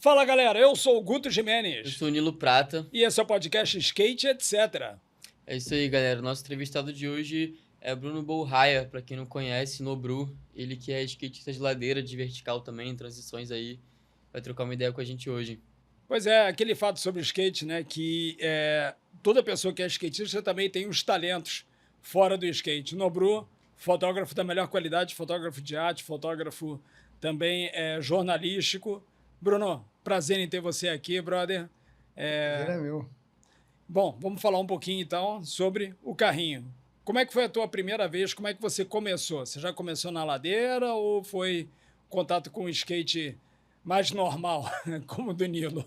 Fala galera, eu sou o Guto Eu Jimenez sou o Nilo Prata. e esse é o podcast Skate Etc. É isso aí, galera. O nosso entrevistado de hoje é Bruno Bourraia, pra quem não conhece, Nobru. Ele que é skatista de ladeira, de vertical também, transições aí. Vai trocar uma ideia com a gente hoje. Pois é, aquele fato sobre o skate, né, que toda pessoa que é skatista também tem os talentos fora do skate. Nobru, fotógrafo da melhor qualidade, fotógrafo de arte, fotógrafo também jornalístico. Bruno, prazer em ter você aqui, brother. Prazer é meu. Bom, vamos falar um pouquinho então sobre o carrinho. Como é que foi a tua primeira vez? Como é que você começou? Você já começou na ladeira ou foi contato com o skate mais normal, como o do Nilo?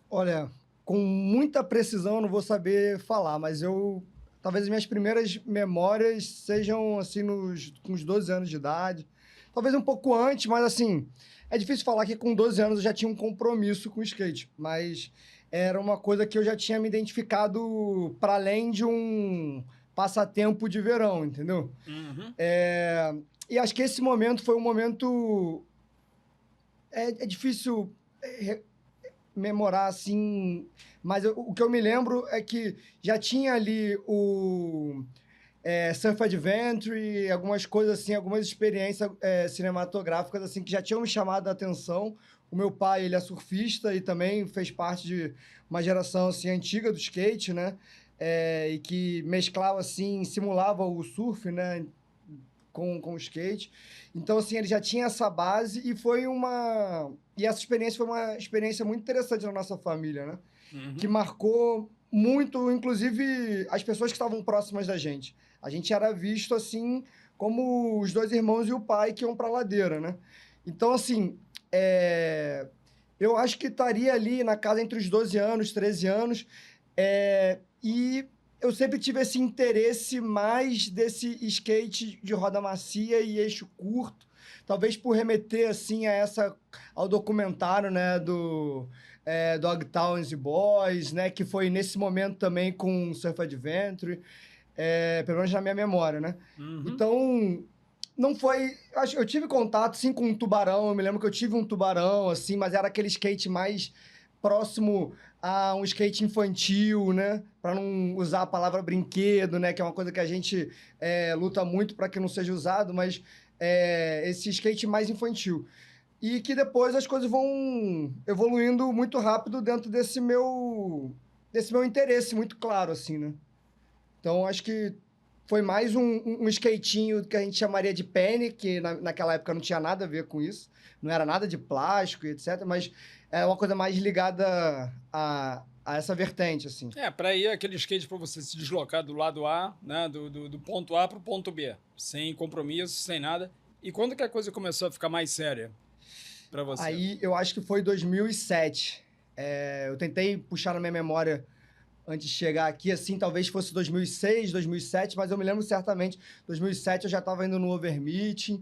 Olha, com muita precisão eu não vou saber falar, mas talvez as minhas primeiras memórias sejam assim com uns 12 anos de idade. Talvez um pouco antes, mas assim, é difícil falar que com 12 anos eu já tinha um compromisso com o skate, mas era uma coisa que eu já tinha me identificado para além de um passatempo de verão, entendeu? Uhum. E acho que esse momento foi um momento. É difícil memorar assim, mas o que eu me lembro é que já tinha ali o Surf Adventure, algumas coisas assim, algumas experiências cinematográficas assim que já tinham me chamado a atenção. O meu pai, ele é surfista e também fez parte de uma geração assim antiga do skate, né? E que mesclava assim, simulava o surf, né? Com o skate. Então, assim, ele já tinha essa base e essa experiência foi uma experiência muito interessante na nossa família, né? Uhum. Que marcou muito, inclusive, as pessoas que estavam próximas da gente. A gente era visto, assim, como os dois irmãos e o pai que iam para a ladeira, né? Então, assim, eu acho que estaria ali na casa entre os 12 anos, 13 anos, e eu sempre tive esse interesse mais desse skate de roda macia e eixo curto, talvez por remeter assim ao documentário, né, do Dogtowns e Boys, né, que foi nesse momento também com Surf Adventure, pelo menos na minha memória, né? Uhum. Então, não foi. Eu tive contato, sim, com um tubarão. Eu me lembro que eu tive um tubarão, assim, mas era aquele skate mais próximo a um skate infantil, né? Para não usar a palavra brinquedo, né? Que é uma coisa que a gente luta muito para que não seja usado, mas esse skate mais infantil. E que depois as coisas vão evoluindo muito rápido dentro desse meu interesse muito claro, assim, né? Então, acho que foi mais um skatinho que a gente chamaria de penny, que naquela época não tinha nada a ver com isso. Não era nada de plástico e etc. Mas é uma coisa mais ligada a essa vertente, assim. Para ir aquele skate para você se deslocar do lado A, né, do ponto A para o ponto B, sem compromisso, sem nada. E quando que a coisa começou a ficar mais séria para você? Aí, eu acho que foi 2007. Eu tentei puxar na minha memória antes de chegar aqui, assim, talvez fosse 2006, 2007, mas eu me lembro certamente, 2007 eu já estava indo no Overmeeting.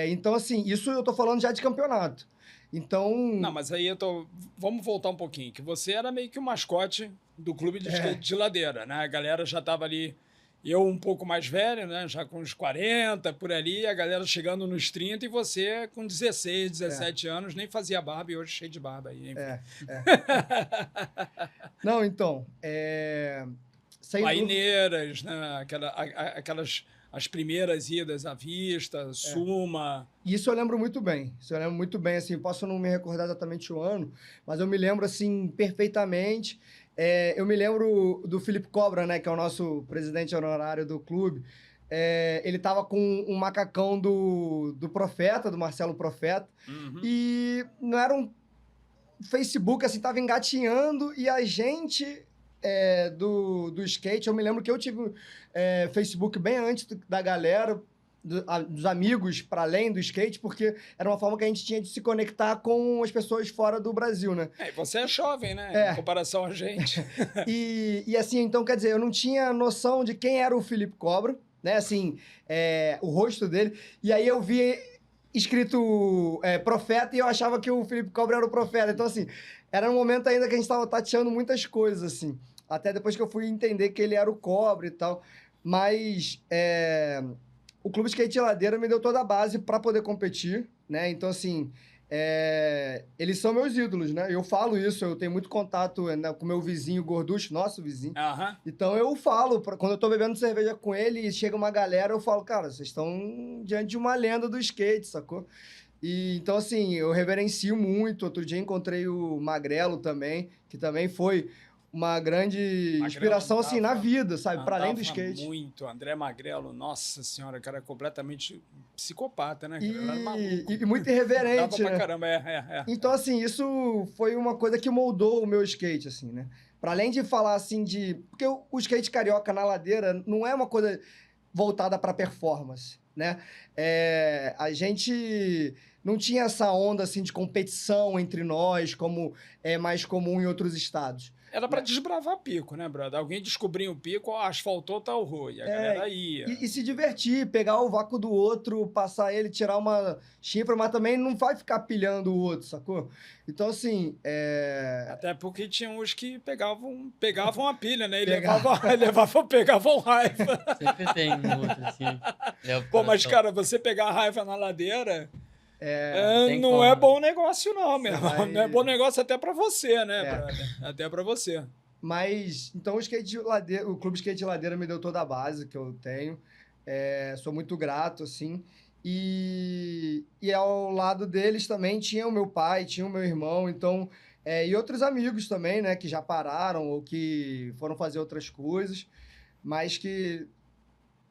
Então, assim, isso eu tô falando já de campeonato. Então... Não, mas aí vamos voltar um pouquinho, que você era meio que o mascote do clube de skate de ladeira, né? A galera já estava ali, eu um pouco mais velho, né? Já com uns 40, por ali, a galera chegando nos 30 e você com 16, 17 anos, nem fazia barba e hoje cheio de barba aí. Enfim. Não, então, Paineiras, né? Aquelas as primeiras idas à vista, Suma. Isso eu lembro muito bem. Isso eu lembro muito bem, assim, posso não me recordar exatamente o ano, mas eu me lembro, assim, perfeitamente. Eu me lembro do Felipe Cobra, né, que é o nosso presidente honorário do clube. Ele tava com um macacão do Profeta, do Marcelo Profeta, e não era um Facebook, assim, tava engatinhando, e a gente... do skate, eu me lembro que eu tive Facebook bem antes da galera, dos amigos para além do skate, porque era uma forma que a gente tinha de se conectar com as pessoas fora do Brasil, né? Você é jovem, né? Em comparação a gente. E assim, então, quer dizer, eu não tinha noção de quem era o Felipe Cobra, né? Assim, o rosto dele. E aí eu vi escrito Profeta e eu achava que o Felipe Cobra era o Profeta. Então, assim, era um momento ainda que a gente estava tateando muitas coisas, assim. Até depois que eu fui entender que ele era o Cobra e tal. Mas o Clube Skate de Ladeira me deu toda a base para poder competir, né? Então, assim, eles são meus ídolos, né? Eu falo isso, eu tenho muito contato com meu vizinho Gorducho, nosso vizinho. Aham. Então eu falo, quando eu tô bebendo cerveja com ele e chega uma galera, eu falo, cara, vocês estão diante de uma lenda do skate, sacou? E, então, assim, eu reverencio muito. Outro dia encontrei o Magrelo também, que também foi uma grande inspiração, assim, na vida, sabe? Para além do skate. Muito. André Magrelo, nossa senhora, cara, completamente psicopata, né? Cara? Era maluco. E muito irreverente, Dava pra né? caramba, Então, assim, isso foi uma coisa que moldou o meu skate, assim, né? Para além de falar, assim, de... Porque o skate carioca na ladeira não é uma coisa voltada para performance, né? A gente não tinha essa onda, assim, de competição entre nós, como é mais comum em outros estados. Era pra desbravar pico, né, brother? Alguém descobria o pico, ó, asfaltou tal rua, e a galera ia. E se divertir, pegar o vácuo do outro, passar ele, tirar uma chifra, mas também não vai ficar pilhando o outro, sacou? Então, assim, Até porque tinha uns que pegavam a pilha, né? E Pegava. pegavam raiva. Sempre tem um outro, assim. Pô, mas, cara, você pegar raiva na ladeira... Tem não como. é bom negócio, não, meu irmão. vai- Não é bom negócio até pra você, né, É. brother? Até pra você. Mas, então, o Clube Skate de Ladeira me deu toda a base que eu tenho. Sou muito grato, assim. E ao lado deles também tinha o meu pai, tinha o meu irmão, então... e outros amigos também, né? Que já pararam ou que foram fazer outras coisas. Mas que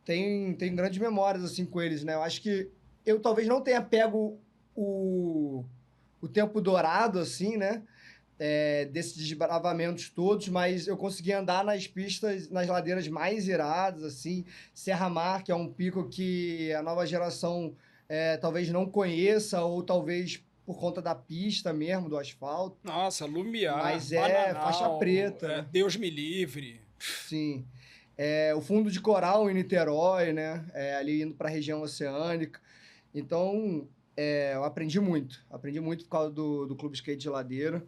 tem grandes memórias, assim, com eles, né? Eu acho que eu talvez não tenha pego o tempo dourado, assim, né? Desses desbravamentos todos, mas eu consegui andar nas pistas, nas ladeiras mais iradas, assim. Serra Mar, que é um pico que a nova geração talvez não conheça, ou talvez por conta da pista mesmo, do asfalto. Nossa, Lumiar, Mas Bananal, faixa preta, né? Deus me livre. Sim. O fundo de coral em Niterói, né? Ali indo para a região oceânica. Então, eu aprendi muito por causa do Clube Skate de Ladeira.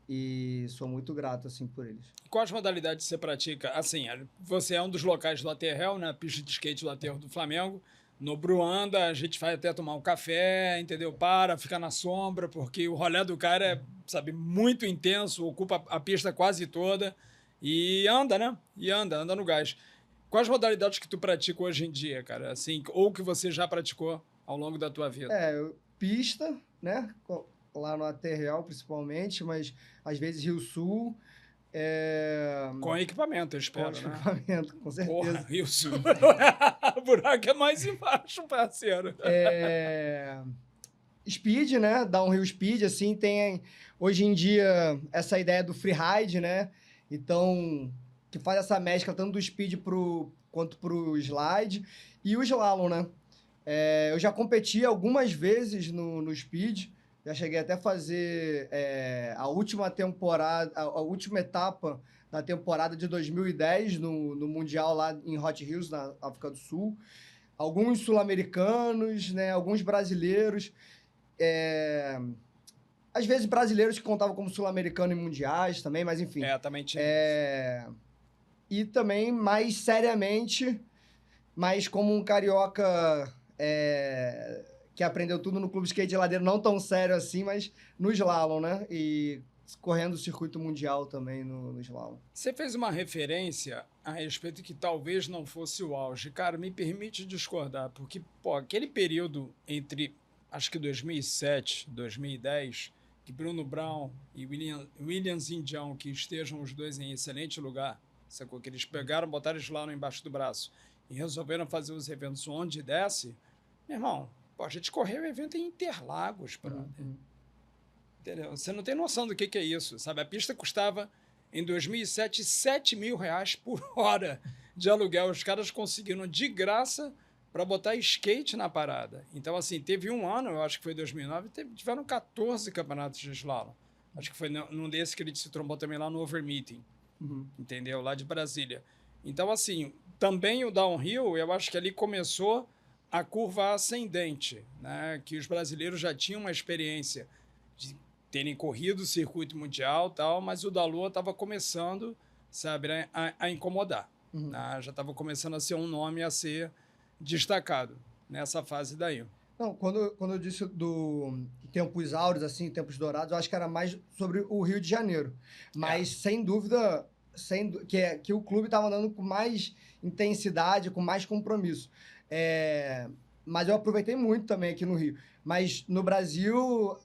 E sou muito grato, assim, por eles. Quais modalidades você pratica? Assim, você é um dos locais do Aterrel, né? Pista de skate do Aterro do Flamengo. No Bruanda, a gente vai até tomar um café, entendeu? Fica na sombra, porque o rolê do cara é, sabe, muito intenso, ocupa a pista quase toda. E anda, né? Anda no gás. Quais modalidades que tu pratica hoje em dia, cara? Assim, ou que você já praticou ao longo da tua vida? Pista, né? Lá no Aterreal, principalmente, mas às vezes Rio Sul. Com equipamento, eu espero, Com né? equipamento, com certeza. Porra, Rio Sul. O buraco é mais embaixo, parceiro. Speed, né? Downhill Speed, assim, tem hoje em dia essa ideia do freeride, né? Então, que faz essa mescla tanto do speed quanto pro slide. E o slalom, né? Eu já competi algumas vezes no speed, já cheguei até a fazer a última temporada, a última etapa da temporada de 2010 no Mundial lá em Hot Hills, na África do Sul. Alguns sul-americanos, né? Alguns brasileiros. Às vezes brasileiros que contavam como sul-americano em mundiais também, mas enfim. Também tinha. E também, mais seriamente, mas como um carioca que aprendeu tudo no Clube Skate de Ladeira, não tão sério assim, mas no slalom, né? E correndo o circuito mundial também no slalom. Você fez uma referência a respeito que talvez não fosse o auge. Cara, me permite discordar, porque, pô, aquele período entre, acho que 2007, 2010, que Bruno Brown e William Zindião, que estejam os dois em excelente lugar, sacou? Que eles pegaram, botaram eles lá embaixo do braço e resolveram fazer os eventos onde desce. Meu irmão, pô, a gente correu o evento em Interlagos, brother. Entendeu? Você não tem noção do que é isso, sabe? A pista custava, em 2007, R$7.000 por hora de aluguel. Os caras conseguiram de graça para botar skate na parada. Então, assim, teve um ano, eu acho que foi 2009, tiveram 14 campeonatos de slalom. Acho que foi num desse que ele se trombou também lá no Overmeeting, entendeu? Lá de Brasília. Então, assim, também o downhill, eu acho que ali começou a curva ascendente, né? Que os brasileiros já tinham uma experiência de terem corrido o circuito mundial e tal, mas o da Lua estava começando, sabe, né, a incomodar. Né? Já estava começando a ser um nome a ser destacado nessa fase daí. Não, quando eu disse tempos áureos, assim, tempos dourados, eu acho que era mais sobre o Rio de Janeiro. Mas, sem dúvida, que o clube estava andando com mais intensidade, com mais compromisso. Mas eu aproveitei muito também aqui no Rio. Mas no Brasil,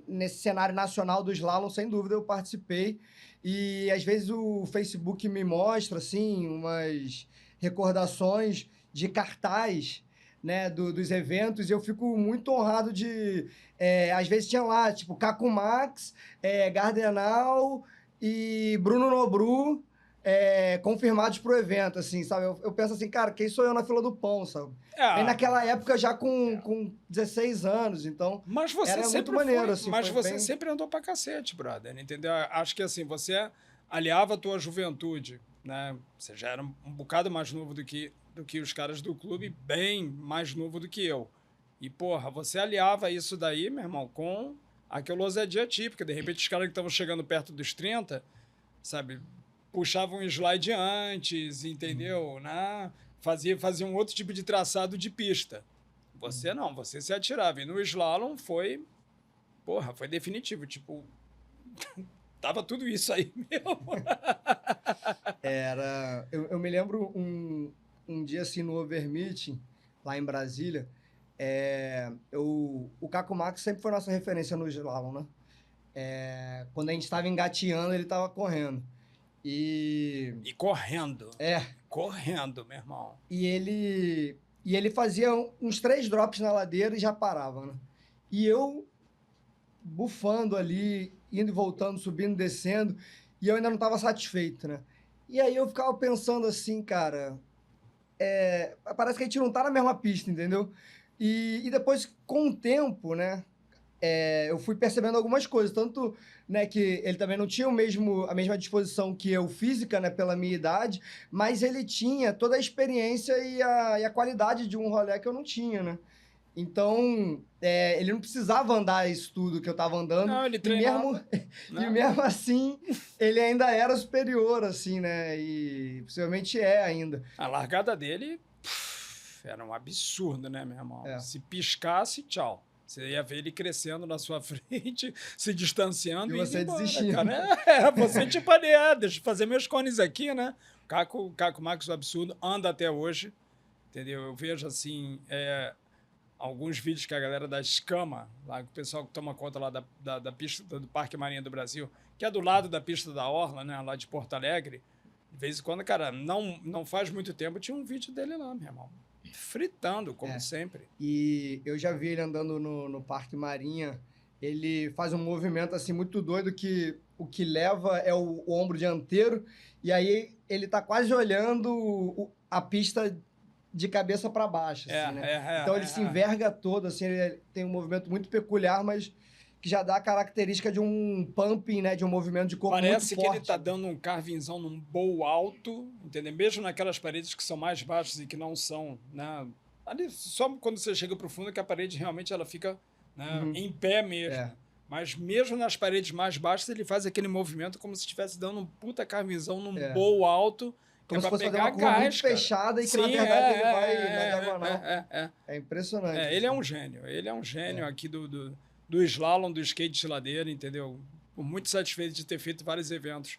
nesse cenário nacional do slalom, sem dúvida, eu participei. E às vezes o Facebook me mostra, assim, umas recordações de cartaz, né, dos eventos, e eu fico muito honrado de... às vezes tinha lá, tipo, Caco Max, Gardenal e Bruno Nobru, confirmados pro evento, assim, sabe? Eu penso assim, cara, quem sou eu na fila do pão, sabe? Aí naquela época já com 16 anos, então mas você era sempre muito maneiro, foi, assim. mas você bem... sempre andou pra cacete, brother, entendeu? Acho que assim, você aliava a tua juventude, né? Você já era um bocado mais novo do que os caras do clube, bem mais novo do que eu. E, porra, você aliava isso daí, meu irmão, com aquela ousadia típica. De repente, os caras que estavam chegando perto dos 30, sabe, puxavam um slide antes, entendeu? Né? Fazia um outro tipo de traçado de pista. Você não, você se atirava. E no slalom foi definitivo. Tipo, tava tudo isso aí mesmo. Eu me lembro um dia, assim, no Overmeeting, lá em Brasília, o Caco Max sempre foi nossa referência no slalom, né? Quando a gente estava engateando, ele estava correndo. E correndo. Correndo, meu irmão. E ele fazia uns 3 drops na ladeira e já parava, né? E eu bufando ali, indo e voltando, subindo, descendo, e eu ainda não estava satisfeito, né? E aí eu ficava pensando assim, cara, parece que a gente não tá na mesma pista, entendeu? E depois, com o tempo, né, eu fui percebendo algumas coisas, tanto, né, que ele também não tinha a mesma disposição que eu, física, né, pela minha idade, mas ele tinha toda a experiência e a qualidade de um rolê que eu não tinha, né? Então, ele não precisava andar isso tudo que eu estava andando. Não, ele treinava. E mesmo assim, ele ainda era superior, assim, né? E possivelmente ainda. A largada dele era um absurdo, né, meu irmão? Se piscasse, tchau. Você ia ver ele crescendo na sua frente, se distanciando e você desistindo. Cara. Você tipo ali, deixa eu fazer meus cones aqui, né? Caco Max, o absurdo, anda até hoje, entendeu? Eu vejo, assim, alguns vídeos que a galera da Escama, lá, o pessoal que toma conta lá da pista do Parque Marinha do Brasil, que é do lado da pista da Orla, né, lá de Porto Alegre, de vez em quando, cara, não faz muito tempo, tinha um vídeo dele lá, meu irmão. Fritando, como sempre. E eu já vi ele andando no Parque Marinha. Ele faz um movimento assim muito doido que o que leva é o ombro dianteiro. E aí ele tá quase olhando a pista de cabeça para baixo. Assim, né? Então ele se enverga todo. Assim, ele tem um movimento muito peculiar, mas que já dá a característica de um pumping, né? De um movimento de corpo Parece muito que forte. ele tá dando um carvinzão num bowl alto, entendeu? Mesmo naquelas paredes que são mais baixas e que não são, né? Ali, só quando você chega pro fundo que a parede realmente ela fica, né, em pé mesmo. Mas mesmo nas paredes mais baixas ele faz aquele movimento como se estivesse dando um puta carvinzão num bowl alto. Como se fosse pegar uma curva muito fechada e que, na verdade, ele vai na diagonal. É impressionante. Ele é um gênio. Ele é um gênio aqui do slalom, do skate de ladeira, entendeu? Muito satisfeito de ter feito vários eventos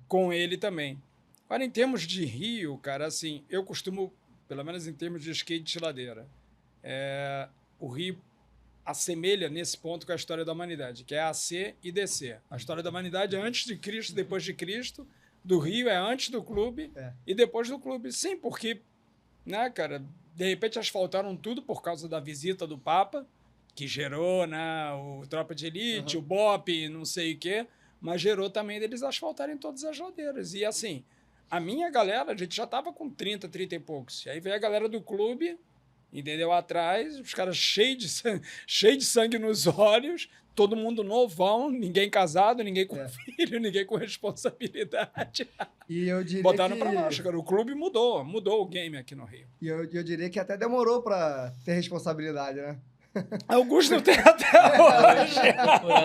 com ele também. Agora, em termos de Rio, cara, assim, eu costumo, pelo menos em termos de skate de ladeira, o Rio assemelha nesse ponto com a história da humanidade, que é AC e DC. A história da humanidade é antes de Cristo, depois de Cristo. Do Rio é antes do clube e depois do clube. Sim, porque, né, cara, de repente asfaltaram tudo por causa da visita do Papa, que gerou, né, o Tropa de Elite, o BOP, não sei o quê, mas gerou também deles asfaltarem todas as ladeiras. E assim, a minha galera, a gente já tava com 30 e poucos. E aí veio a galera do clube, entendeu? Atrás, os caras cheios de sangue nos olhos, todo mundo novão, ninguém casado, ninguém com filho, ninguém com responsabilidade. E eu diria botaram pra baixo, cara. O clube mudou o game aqui no Rio. E eu diria que até demorou pra ter responsabilidade, né? Alguns não tem até hoje.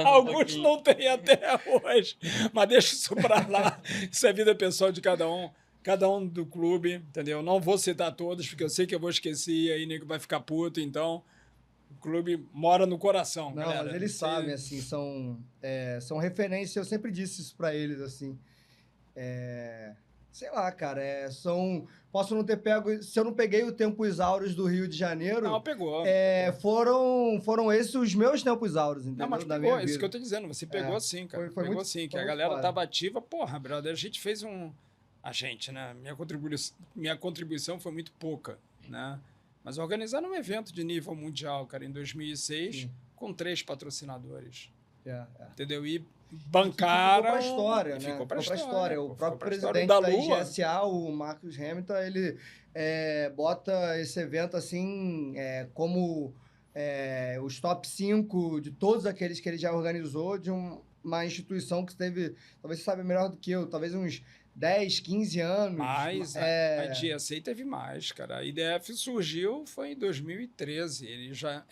Alguns não tem até hoje. Mas deixa isso pra lá. Isso é vida pessoal de cada um do clube, entendeu? Não vou citar todos, porque eu sei que eu vou esquecer e aí nego vai ficar puto, então O clube mora no coração, Não, galera. mas eles sabem, assim, são referências, eu sempre disse isso pra eles, assim. Sei lá, cara, posso não ter pego, se eu não peguei o Tempos Áureos do Rio de Janeiro, Não, pegou. foram esses os meus Tempos Áureos, entendeu? Não, mas Da pegou, minha isso que eu vida. tô dizendo. Você pegou sim, cara. Foi Pegou muito- sim, que foi a muito galera foda. tava ativa. Porra, brother, a gente fez a gente, né? Minha contribuição foi muito pouca, né? Mas organizar um evento de nível mundial, cara, em 2006, Sim. com 3 patrocinadores, É. entendeu? E bancaram... Ficou pra história, e né? Ficou pra história. O pô, próprio ficou pra história. presidente da IGSA, o Marcus Hamilton, ele bota esse evento assim como os top 5 de todos aqueles que ele já organizou de uma instituição que teve, talvez você saiba melhor do que eu, talvez uns 10, 15 anos. Mas a GSA teve mais, cara. A IDF surgiu foi em 2013. Ele já...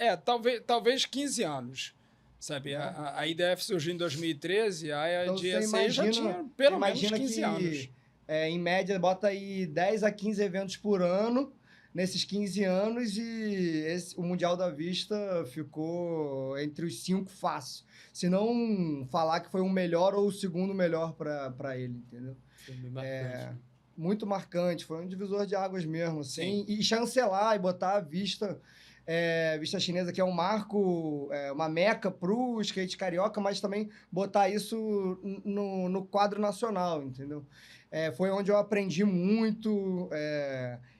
talvez 15 anos. Sabe, a IDF surgiu em 2013, a Então, GSA você já tinha pelo menos imagina 15 anos. Em média, bota aí 10 a 15 eventos por ano, nesses 15 anos, e o Mundial da Vista ficou entre os 5 fácil. Se não falar que foi o melhor ou o segundo melhor para ele, entendeu? Foi bem marcante. Muito marcante, foi um divisor de águas mesmo, assim. Sim. E chancelar e botar a Vista chinesa, que é um marco, uma meca pro skate carioca, mas também botar isso no quadro nacional, entendeu? Foi onde eu aprendi muito.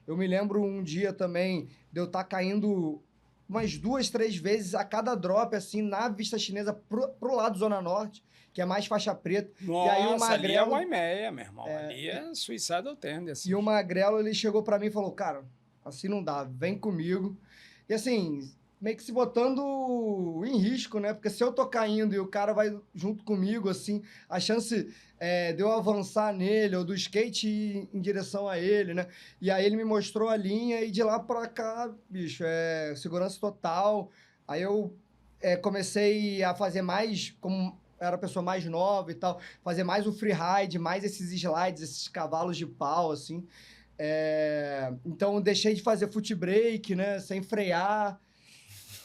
Eu me lembro um dia também de eu estar caindo umas 2, 3 vezes a cada drop, assim, na Vista Chinesa pro lado Zona Norte, que é mais faixa preta. Nossa, e aí o ali é Magrelo, o Aimeia, meu irmão. Ali é Suicidal Tendency. e o Magrelo, ele chegou pra mim e falou, cara, assim não dá, vem comigo. E assim, meio que se botando em risco, né? Porque se eu tô caindo e o cara vai junto comigo, assim, a chance de eu avançar nele ou do skate ir em direção a ele, né? E aí ele me mostrou a linha e de lá pra cá, bicho, segurança total. Aí eu comecei a fazer mais, como era a pessoa mais nova e tal, fazer mais o freeride, mais esses slides, esses cavalos de pau, assim. Então, deixei de fazer foot break, né? Sem frear.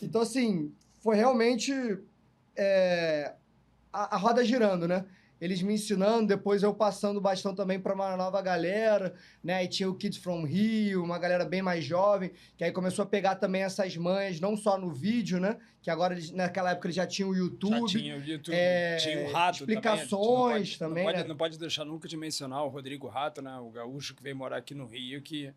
Então, assim, foi realmente a roda girando, né? Eles me ensinando, depois eu passando o bastão também para uma nova galera, né? Aí tinha o Kids from Rio, uma galera bem mais jovem, que aí começou a pegar também essas manhas, não só no vídeo, né? Que agora, naquela época, eles já tinham o YouTube. Já tinha o YouTube, tinha o Rato explicações também, né? Não pode deixar nunca de mencionar o Rodrigo Rato, né? O gaúcho que veio morar aqui no Rio, que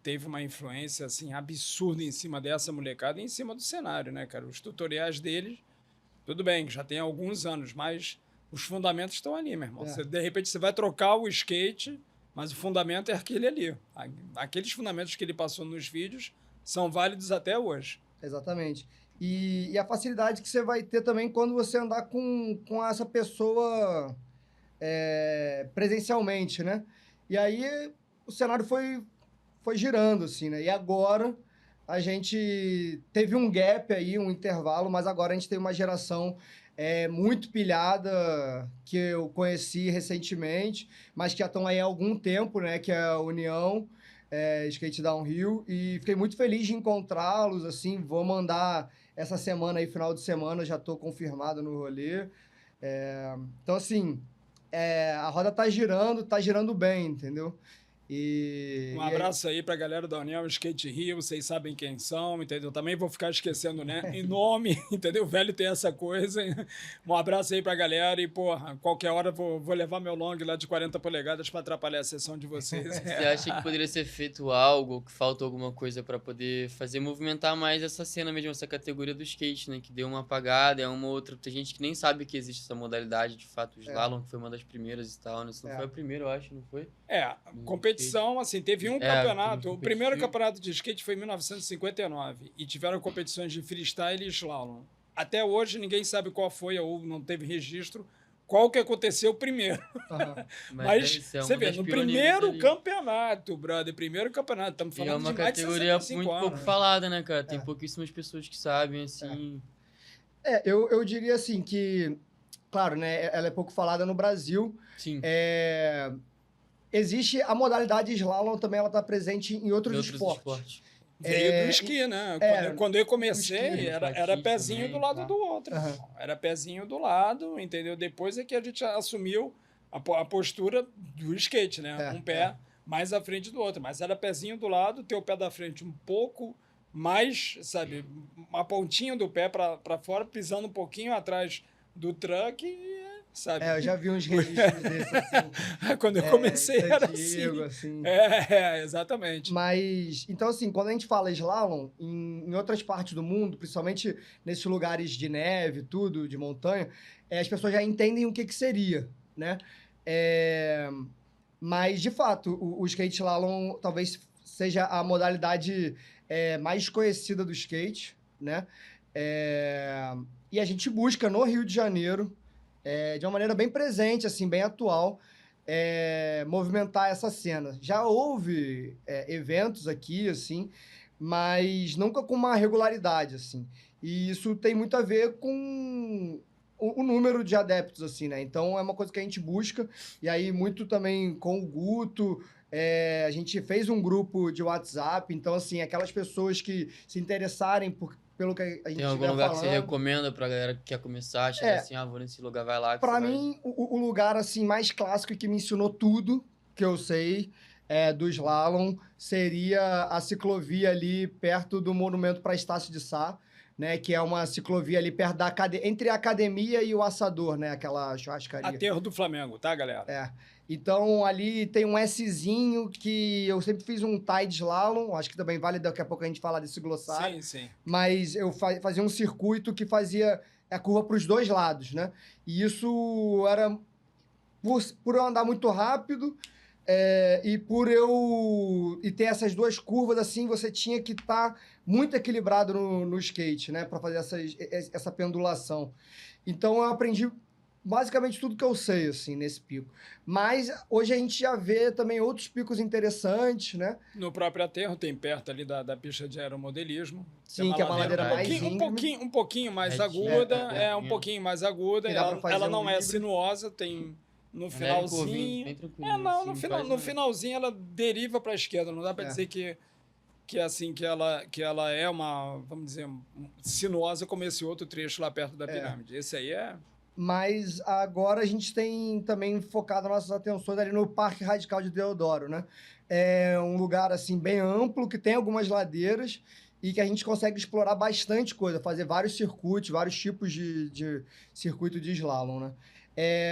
teve uma influência, assim, absurda em cima dessa molecada e em cima do cenário, né, cara? Os tutoriais deles, tudo bem, que já tem alguns anos, mas os fundamentos estão ali, meu irmão. De repente, você vai trocar o skate, mas o fundamento é aquele ali. Aqueles fundamentos que ele passou nos vídeos são válidos até hoje. Exatamente. E a facilidade que você vai ter também quando você andar com essa pessoa presencialmente, né? E aí o cenário foi girando, assim, né? E agora a gente teve um gap aí, um intervalo, mas agora a gente tem uma geração muito pilhada que eu conheci recentemente, mas que já estão aí há algum tempo, né? Que é a União Skate Downhill. E fiquei muito feliz de encontrá-los, assim. Vou mandar essa semana aí, final de semana, já estou confirmado no rolê. Então, assim, a roda tá girando bem, entendeu? Um abraço aí pra galera da União Skate Rio, vocês sabem quem são, entendeu? Também vou ficar esquecendo, né? Em nome, entendeu? O velho tem essa coisa. Um abraço aí pra galera e, porra, qualquer hora vou levar meu long lá de 40 polegadas pra atrapalhar a sessão de vocês. Você acha que poderia ser feito algo, que falta alguma coisa pra poder fazer movimentar mais essa cena mesmo, essa categoria do skate, né? Que deu uma apagada, é uma outra. Tem gente que nem sabe que existe essa modalidade, de fato, o slalom, que foi uma das primeiras e tal, né? Isso não foi a primeira, eu acho, não foi? Competição, assim, teve um campeonato. O primeiro campeonato de skate foi em 1959 e tiveram competições de freestyle e slalom. Até hoje ninguém sabe qual foi ou não teve registro qual que aconteceu primeiro. Mas você vê, no primeiro campeonato, brother, estamos falando de mais de 65 anos. É uma categoria muito pouco falada, né, cara? Tem pouquíssimas pessoas que sabem, assim... Eu diria assim que, claro, né, ela é pouco falada no Brasil. Sim. Existe a modalidade slalom também, ela está presente em outros esportes. Veio do esqui, né? Quando eu comecei, esqui, era pezinho também, do lado tá. do outro. Era pezinho do lado, entendeu? Depois é que a gente assumiu a postura do skate, né? Um pé mais à frente do outro. Mas era pezinho do lado, teu pé da frente um pouco mais, sabe? Uma pontinha do pé para fora, pisando um pouquinho atrás do truck e, sabe? Eu já vi uns registros desses, assim. Quando eu comecei era antigo, assim. assim. Exatamente. Mas, então assim, quando a gente fala slalom, em outras partes do mundo, principalmente nesses lugares de neve, tudo, de montanha, as pessoas já entendem o que seria, né? Mas, de fato, o skate slalom talvez seja a modalidade mais conhecida do skate, né? E a gente busca no Rio de Janeiro, de uma maneira bem presente, assim, bem atual, movimentar essa cena. Já houve eventos aqui, assim, mas nunca com uma regularidade, assim. E isso tem muito a ver com o número de adeptos, assim, né? Então, é uma coisa que a gente busca, e aí muito também com o Guto, a gente fez um grupo de WhatsApp, então, assim, aquelas pessoas que se interessarem pelo que a gente Tem algum lugar que você recomenda pra galera que quer começar? Chega assim, vou nesse lugar, vai lá. Pra mim, o lugar, assim, mais clássico e que me ensinou tudo que eu sei do slalom seria a ciclovia ali perto do Monumento para Estácio de Sá, né, que é uma ciclovia ali perto da entre a academia e o Assador, né, aquela churrascaria. Aterro do Flamengo, tá, galera? Então, ali tem um Szinho que eu sempre fiz um Tide Slalom, acho que também vale daqui a pouco a gente falar desse glossário. Sim, sim. Mas eu fazia um circuito que fazia a curva para os dois lados, né? E isso era por eu andar muito rápido e ter essas duas curvas, assim, você tinha que estar muito equilibrado no skate, né? Para fazer essa pendulação. Então, eu aprendi basicamente tudo que eu sei, assim, nesse pico. Mas hoje a gente já vê também outros picos interessantes, né? No próprio aterro, tem perto ali da pista de aeromodelismo. Sim, que é uma ladeira mais um pouquinho mais aguda. Um pouquinho mais aguda. Ela não é sinuosa, tem no finalzinho. Bem tranquilo, no finalzinho ela deriva para a esquerda. Não dá para dizer que ela é uma, vamos dizer, sinuosa como esse outro trecho lá perto da pirâmide. Esse aí Mas agora a gente tem também focado nossas atenções ali no Parque Radical de Deodoro, né? É um lugar, assim, bem amplo, que tem algumas ladeiras e que a gente consegue explorar bastante coisa, fazer vários circuitos, vários tipos de circuito de slalom, né?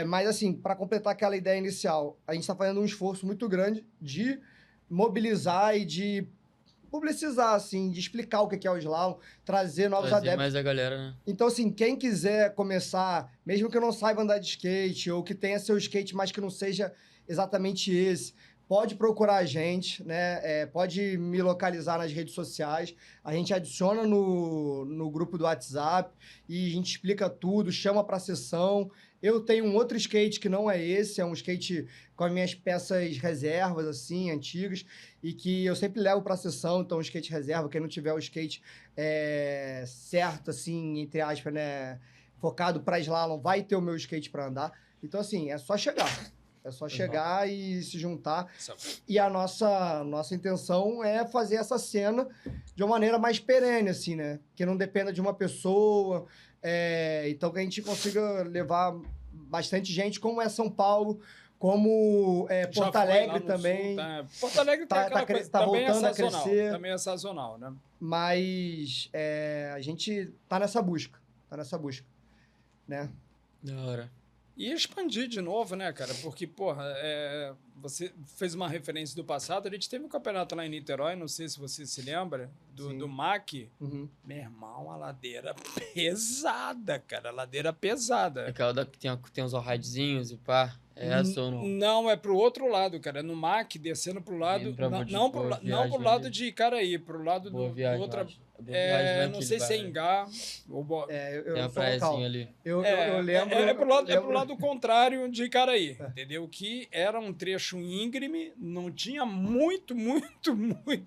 Mas, assim, para completar aquela ideia inicial, a gente está fazendo um esforço muito grande de mobilizar e de publicizar, assim, de explicar o que é o slalom, trazer novos adeptos. Mais a galera, né? Então, assim, quem quiser começar, mesmo que eu não saiba andar de skate, ou que tenha seu skate, mas que não seja exatamente esse, pode procurar a gente, né? Pode me localizar nas redes sociais. A gente adiciona no grupo do WhatsApp e a gente explica tudo, chama para sessão. Eu tenho um outro skate que não é esse, é um skate com as minhas peças reservas, assim, antigas, e que eu sempre levo para sessão, então, um skate reserva, quem não tiver o skate certo, assim, entre aspas, né, focado para slalom, vai ter o meu skate para andar. Então, assim, é só chegar. É só chegar e se juntar. E a nossa intenção é fazer essa cena de uma maneira mais perene, assim, né? Que não dependa de uma pessoa. Então, que a gente consiga levar bastante gente, como é São Paulo, como Porto Alegre também. Sul, tá? Porto Alegre tá voltando a crescer. Também é sazonal, né? Mas a gente tá nessa busca. Né? Da hora. E expandir de novo, né, cara? Porque, porra, você fez uma referência do passado. A gente teve um campeonato lá em Niterói, não sei se você se lembra, do MAC. Uhum. Meu irmão, a ladeira pesada, cara. A ladeira pesada. Aquela que tem uns alraidzinhos e pá. Essa ou não? Não, é pro outro lado, cara. É no MAC, descendo pro lado... Não pro lado de Icaraí, pro lado do outro... não sei se é Engá ou... Tem uma praiazinha ali. Eu lembro... É pro lado contrário de Icaraí, entendeu? Que era um trecho íngreme, não tinha muito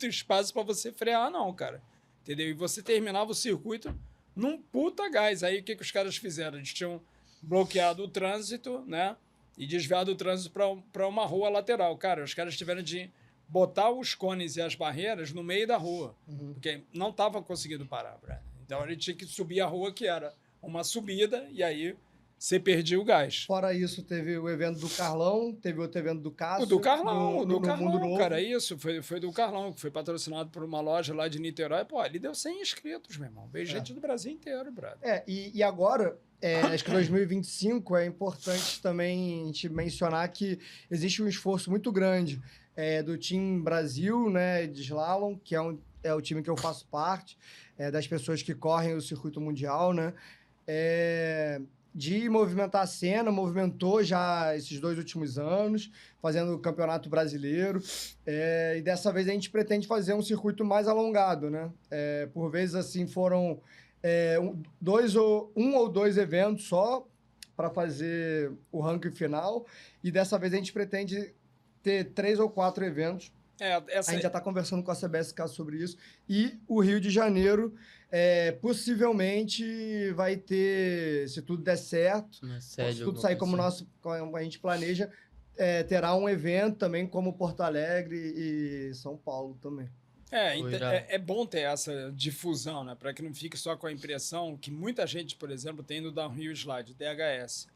espaço para você frear, não, cara. Entendeu? E você terminava o circuito num puta gás. Aí o que os caras fizeram? Eles tinham bloqueado o trânsito, né? E desviado o trânsito para uma rua lateral. Cara, os caras tiveram de botar os cones e as barreiras no meio da rua, Uhum. porque não estava conseguindo parar, Brad. Então ele tinha que subir a rua, que era uma subida, e aí você perdia o gás. Fora isso, teve o evento do Carlão, teve outro evento do Cássio. O do Carlão, no Mundo Carlão, Novo. cara, isso, foi do Carlão, que foi patrocinado por uma loja lá de Niterói. Pô, ele deu 100 inscritos, meu irmão. Veio gente do Brasil inteiro, brother. E agora, acho que 2025 é importante também a gente mencionar que existe um esforço muito grande do Team Brasil, né, de slalom, que é o time que eu faço parte, das pessoas que correm o circuito mundial, né, de movimentar a cena, movimentou já esses 2 últimos anos, fazendo o Campeonato Brasileiro, e dessa vez a gente pretende fazer um circuito mais alongado, né? Por vezes, assim, foram um ou dois eventos só para fazer o ranking final, e dessa vez a gente pretende ter 3 ou 4 eventos. A gente já está conversando com a CBSK sobre isso. E o Rio de Janeiro possivelmente vai ter, se tudo der certo, se tudo sair como a gente planeja, terá um evento também como Porto Alegre e São Paulo também. É bom ter essa difusão, né? Para que não fique só com a impressão que muita gente, por exemplo, tem no Downhill Slide, DHS.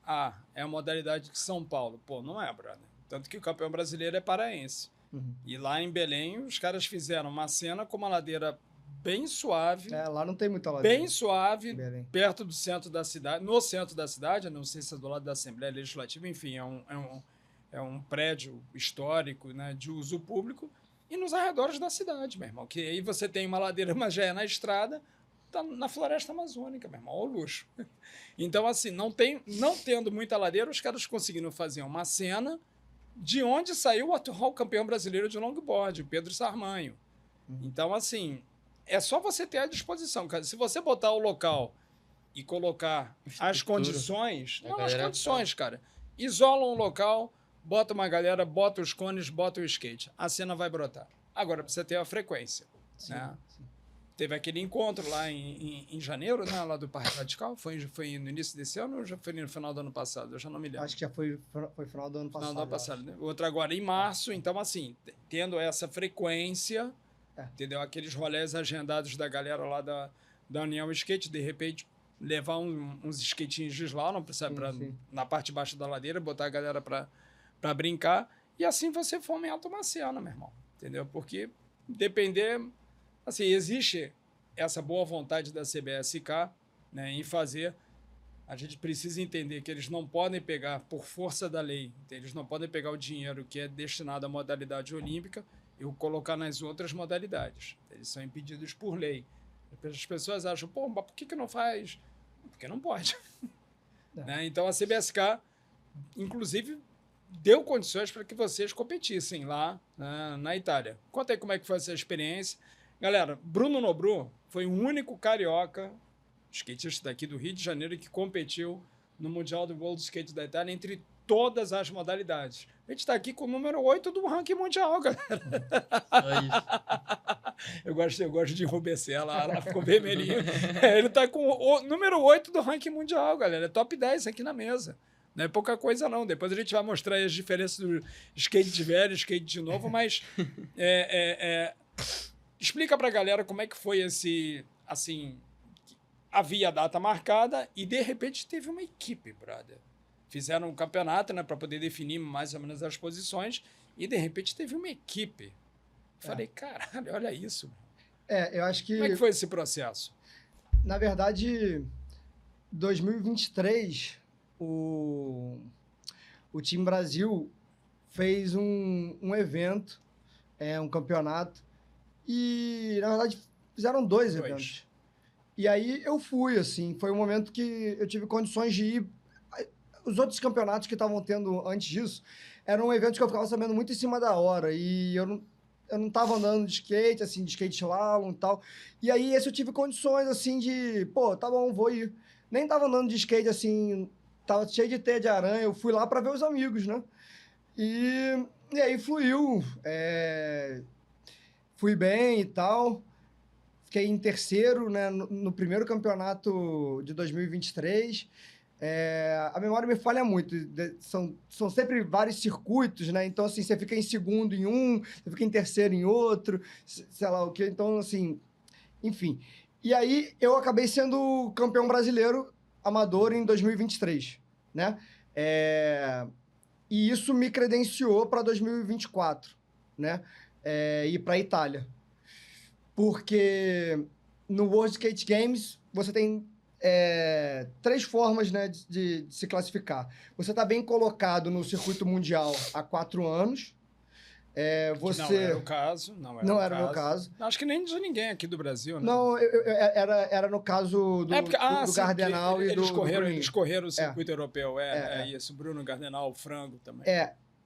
É a modalidade de São Paulo. Pô, não é, brother. Tanto que o campeão brasileiro é paraense. Uhum. E lá em Belém, os caras fizeram uma cena com uma ladeira bem suave. Lá não tem muita ladeira. Bem suave, perto do centro da cidade. No centro da cidade, não sei se é do lado da Assembleia Legislativa, enfim, é um prédio histórico, né, de uso público. E nos arredores da cidade, meu irmão. Que aí você tem uma ladeira, mas já é na estrada, tá na floresta amazônica, meu irmão. Olha o luxo. Então, assim, não tendo muita ladeira, os caras conseguiram fazer uma cena de onde saiu o atual campeão brasileiro de longboard, o Pedro Sarmanho. Então, assim, é só você ter à disposição, cara. Se você botar o local e colocar as condições... Não, as condições, cara. Isola um local, bota uma galera, bota os cones, bota o skate. A cena vai brotar. Agora, precisa ter a frequência. Sim, né? sim. Teve aquele encontro lá em janeiro, né, lá do Parque Radical. Foi no início desse ano ou já foi no final do ano passado? Eu já não me lembro. Acho que já foi final do ano passado. Final do ano passado, né? Outro agora em março. Então, assim, tendo essa frequência, entendeu? Aqueles rolés agendados da galera lá da União Skate, de repente, levar uns skatinhos de slalom na parte de baixo da ladeira, botar a galera para brincar. E assim você fomenta uma cena, meu irmão. Entendeu? Porque depender... Assim, existe essa boa vontade da CBSK, né, em fazer. A gente precisa entender que eles não podem pegar, por força da lei, eles não podem pegar o dinheiro que é destinado à modalidade olímpica e o colocar nas outras modalidades. Eles são impedidos por lei. As pessoas acham, pô, mas por que não faz? Porque não pode. Né? Então, a CBSK, inclusive, deu condições para que vocês competissem lá, né, na Itália. Conta aí como é que foi essa experiência. Galera, Bruno Nobru foi o único carioca, skatista daqui do Rio de Janeiro, que competiu no Mundial do World Skate da Itália entre todas as modalidades. A gente está aqui com o número 8 do ranking mundial, galera. Eu gosto de enrubescer, ela ficou vermelhinha. Ele está com o número 8 do ranking mundial, galera. É top 10 aqui na mesa. Não é pouca coisa, não. Depois a gente vai mostrar aí as diferenças do skate de velho e skate de novo, mas... Explica pra galera como é que foi esse, assim, havia a data marcada e de repente teve uma equipe, brother. Fizeram um campeonato, né, para poder definir mais ou menos as posições e de repente teve uma equipe. Falei, caralho, olha isso. Eu acho que... Como é que foi esse processo? Na verdade, 2023, o Team Brasil fez um evento, um campeonato. E, na verdade, fizeram 2 eventos. E aí eu fui, assim, foi um momento que eu tive condições de ir. Os outros campeonatos que estavam tendo antes disso eram eventos que eu ficava sabendo muito em cima da hora. E eu não tava andando de skate, assim, de skate slalom e tal. E aí esse eu tive condições, assim, de, pô, tá bom, vou ir. Nem tava andando de skate, assim, tava cheio de teia de aranha. Eu fui lá para ver os amigos, né? E aí fluiu. Fui bem e tal, fiquei em terceiro, né, no primeiro campeonato de 2023, A memória me falha muito. São sempre vários circuitos, né? Então, assim, você fica em segundo em um, você fica em terceiro em outro, sei lá o quê. Então, assim, enfim. E aí, eu acabei sendo campeão brasileiro amador em 2023, né? E isso me credenciou para 2024, né? Ir para a Itália. Porque no World Skate Games, você tem 3 formas, né, de se classificar. Você está bem colocado no circuito mundial há 4 anos. Não era o caso. Não era o meu caso. Acho que nem de ninguém aqui do Brasil, né? Não, era no caso do sim, Gardenal e do Bruninho. Eles correram o circuito europeu. Isso. Bruno Gardenal, o Frango também.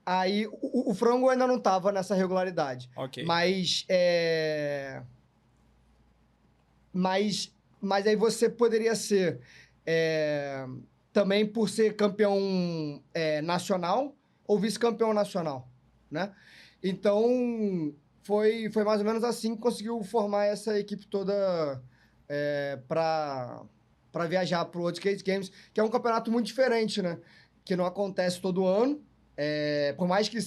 Aí o Frango ainda não estava nessa regularidade. Ok. Mas aí você poderia ser, também por ser campeão nacional ou vice-campeão nacional, né? Então, foi mais ou menos assim que conseguiu formar essa equipe toda para viajar para o World Skate Games, que é um campeonato muito diferente, né? Que não acontece todo ano. Por mais que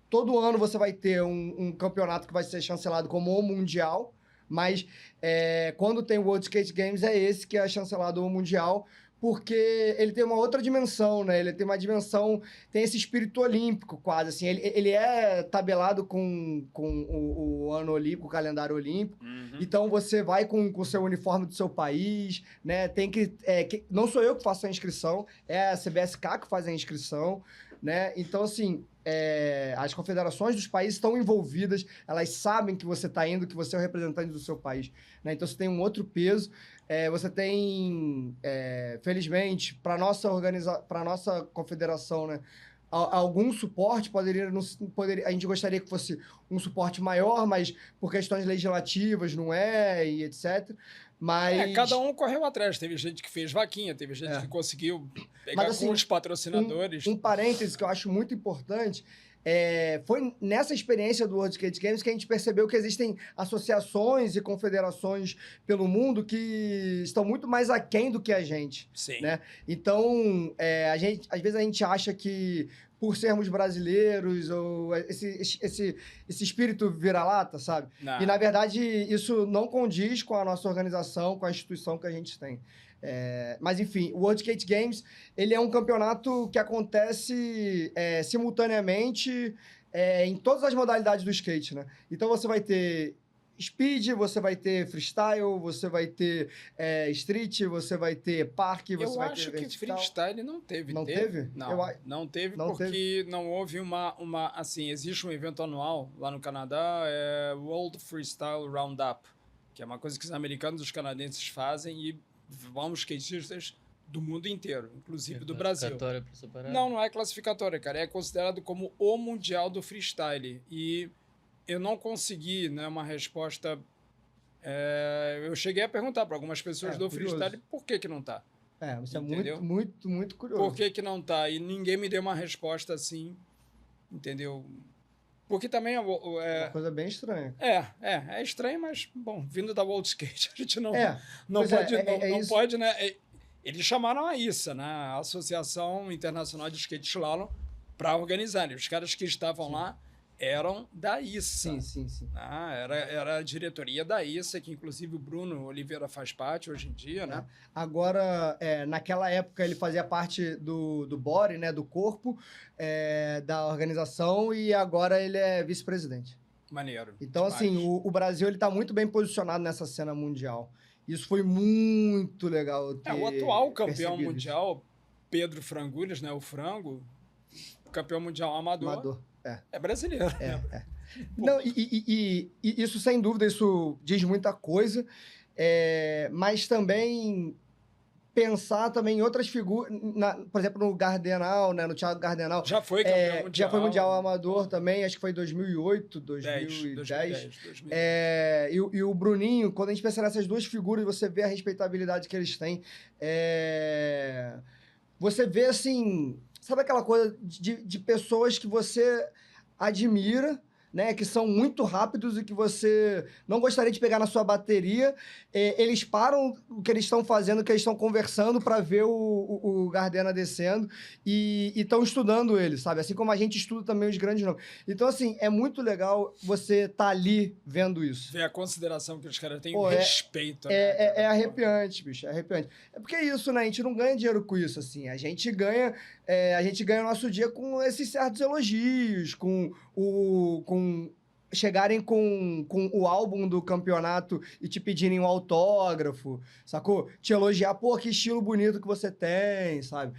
todo ano você vai ter um campeonato que vai ser chancelado como o Mundial, mas quando tem o World Skate Games é esse que é chancelado o Mundial, porque ele tem uma outra dimensão, né? Ele tem uma dimensão, tem esse espírito olímpico quase, assim. Ele é tabelado com o ano olímpico, o calendário olímpico. Uhum. Então, você vai com o seu uniforme do seu país, né? Tem não sou eu que faço a inscrição, é a CBSK que faz a inscrição, né? Então, assim, as confederações dos países estão envolvidas, elas sabem que você está indo, que você é o representante do seu país, né? Então, você tem um outro peso. Você tem, felizmente, para a nossa confederação, né, algum suporte, a gente gostaria que fosse um suporte maior, mas por questões legislativas não e etc. Mas... cada um correu atrás. Teve gente que fez vaquinha, teve gente que conseguiu pegar com os patrocinadores. Um parêntese que eu acho muito importante... foi nessa experiência do World Skate Games que a gente percebeu que existem associações e confederações pelo mundo que estão muito mais aquém do que a gente. Sim. Né? Então, às vezes a gente acha que por sermos brasileiros, ou esse espírito vira-lata, sabe? Não. E, na verdade, isso não condiz com a nossa organização, com a instituição que a gente tem. Mas, enfim, o World Skate Games, ele é um campeonato que acontece simultaneamente em todas as modalidades do skate, né? Então, você vai ter speed, você vai ter freestyle, você vai ter street, você vai ter parque, você vai ter vertical. Eu acho que freestyle não teve. Não teve? Não teve porque não houve assim, existe um evento anual lá no Canadá, World Freestyle Roundup, que é uma coisa que os americanos e os canadenses fazem e vão skatistas do mundo inteiro, inclusive do Brasil. Não é classificatória, cara. É considerado como o mundial do freestyle. E eu não consegui, né, uma resposta. Eu cheguei a perguntar para algumas pessoas do curioso. freestyle por que não tá. Isso entendeu? É muito, muito curioso. Por que não tá? E ninguém me deu uma resposta assim, entendeu? Porque também uma coisa bem estranha. É estranho, mas, bom, vindo da World Skate, a gente não pode, né? Eles chamaram a ISA, né? A Associação Internacional de Skate Slalom, para organizar. E os caras que estavam lá eram da ISA. Sim. Era a diretoria da ISA, que inclusive o Bruno Oliveira faz parte hoje em dia, né? Agora, naquela época ele fazia parte do body, né, do corpo da organização, e agora ele é vice-presidente. Maneiro. Então, demais. assim, o Brasil está muito bem posicionado nessa cena mundial. Isso foi muito legal. O atual campeão mundial, Pedro Frangules, né, o Frango, campeão mundial amador. É brasileiro. Né? Não, e isso, sem dúvida, isso diz muita coisa, mas também pensar também em outras figuras, por exemplo, no Gardenal, né, no Thiago Gardenal. Já foi campeão mundial. Já foi mundial amador também, acho que foi em 2008, 2010. E o Bruninho, quando a gente pensa nessas duas figuras, você vê a respeitabilidade que eles têm. Você vê, assim... Sabe aquela coisa de pessoas que você admira, né, que são muito rápidos e que você não gostaria de pegar na sua bateria, eles param o que eles estão fazendo, o que eles estão conversando para ver o Gardena descendo e estão estudando ele, sabe? Assim como a gente estuda também os grandes nomes. Então, assim, é muito legal você estar ali vendo isso. Ver a consideração que os caras têm, Pô, respeito. Né, é arrepiante, bicho, é arrepiante. É porque é isso, né? A gente não ganha dinheiro com isso, assim. A gente ganha o nosso dia com esses certos elogios, com chegarem com o álbum do campeonato e te pedirem um autógrafo, sacou? Te elogiar, pô, que estilo bonito que você tem, sabe?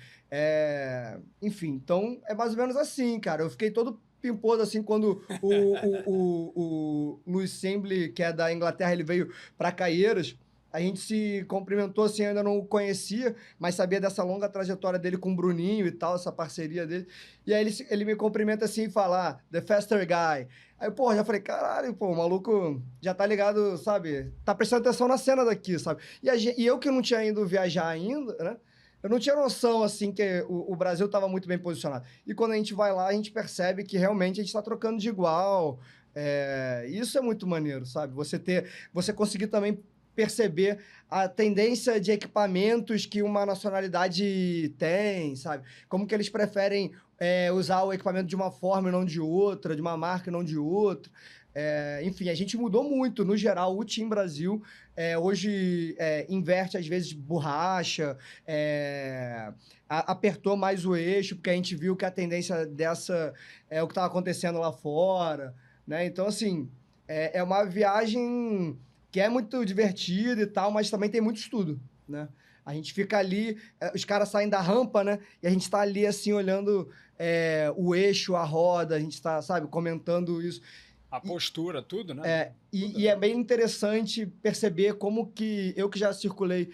Enfim, então é mais ou menos assim, cara. Eu fiquei todo pimposo, assim, quando o Louis Semble, que é da Inglaterra, ele veio pra Caieiras. A gente se cumprimentou, assim, eu ainda não o conhecia, mas sabia dessa longa trajetória dele com o Bruninho e tal, essa parceria dele. E aí ele me cumprimenta assim e fala, The Faster Guy. Aí, pô, já falei, caralho, pô, o maluco já tá ligado, sabe? Tá prestando atenção na cena daqui, sabe? E eu que não tinha ido viajar ainda, né? Eu não tinha noção, assim, que o Brasil tava muito bem posicionado. E quando a gente vai lá, a gente percebe que realmente a gente tá trocando de igual. Isso é muito maneiro, sabe? Você conseguir também perceber a tendência de equipamentos que uma nacionalidade tem, sabe? Como que eles preferem usar o equipamento de uma forma e não de outra, de uma marca e não de outra. Enfim, a gente mudou muito. No geral, o Team Brasil hoje inverte, às vezes, borracha, apertou mais o eixo, porque a gente viu que a tendência dessa é o que estava acontecendo lá fora, né? Então, assim, é uma viagem que é muito divertido e tal, mas também tem muito estudo, né? A gente fica ali, os caras saem da rampa, né? E a gente tá ali, assim, olhando o eixo, a roda, a gente tá, sabe, comentando isso. A postura, tudo, né? E é bem interessante perceber como que eu que já circulei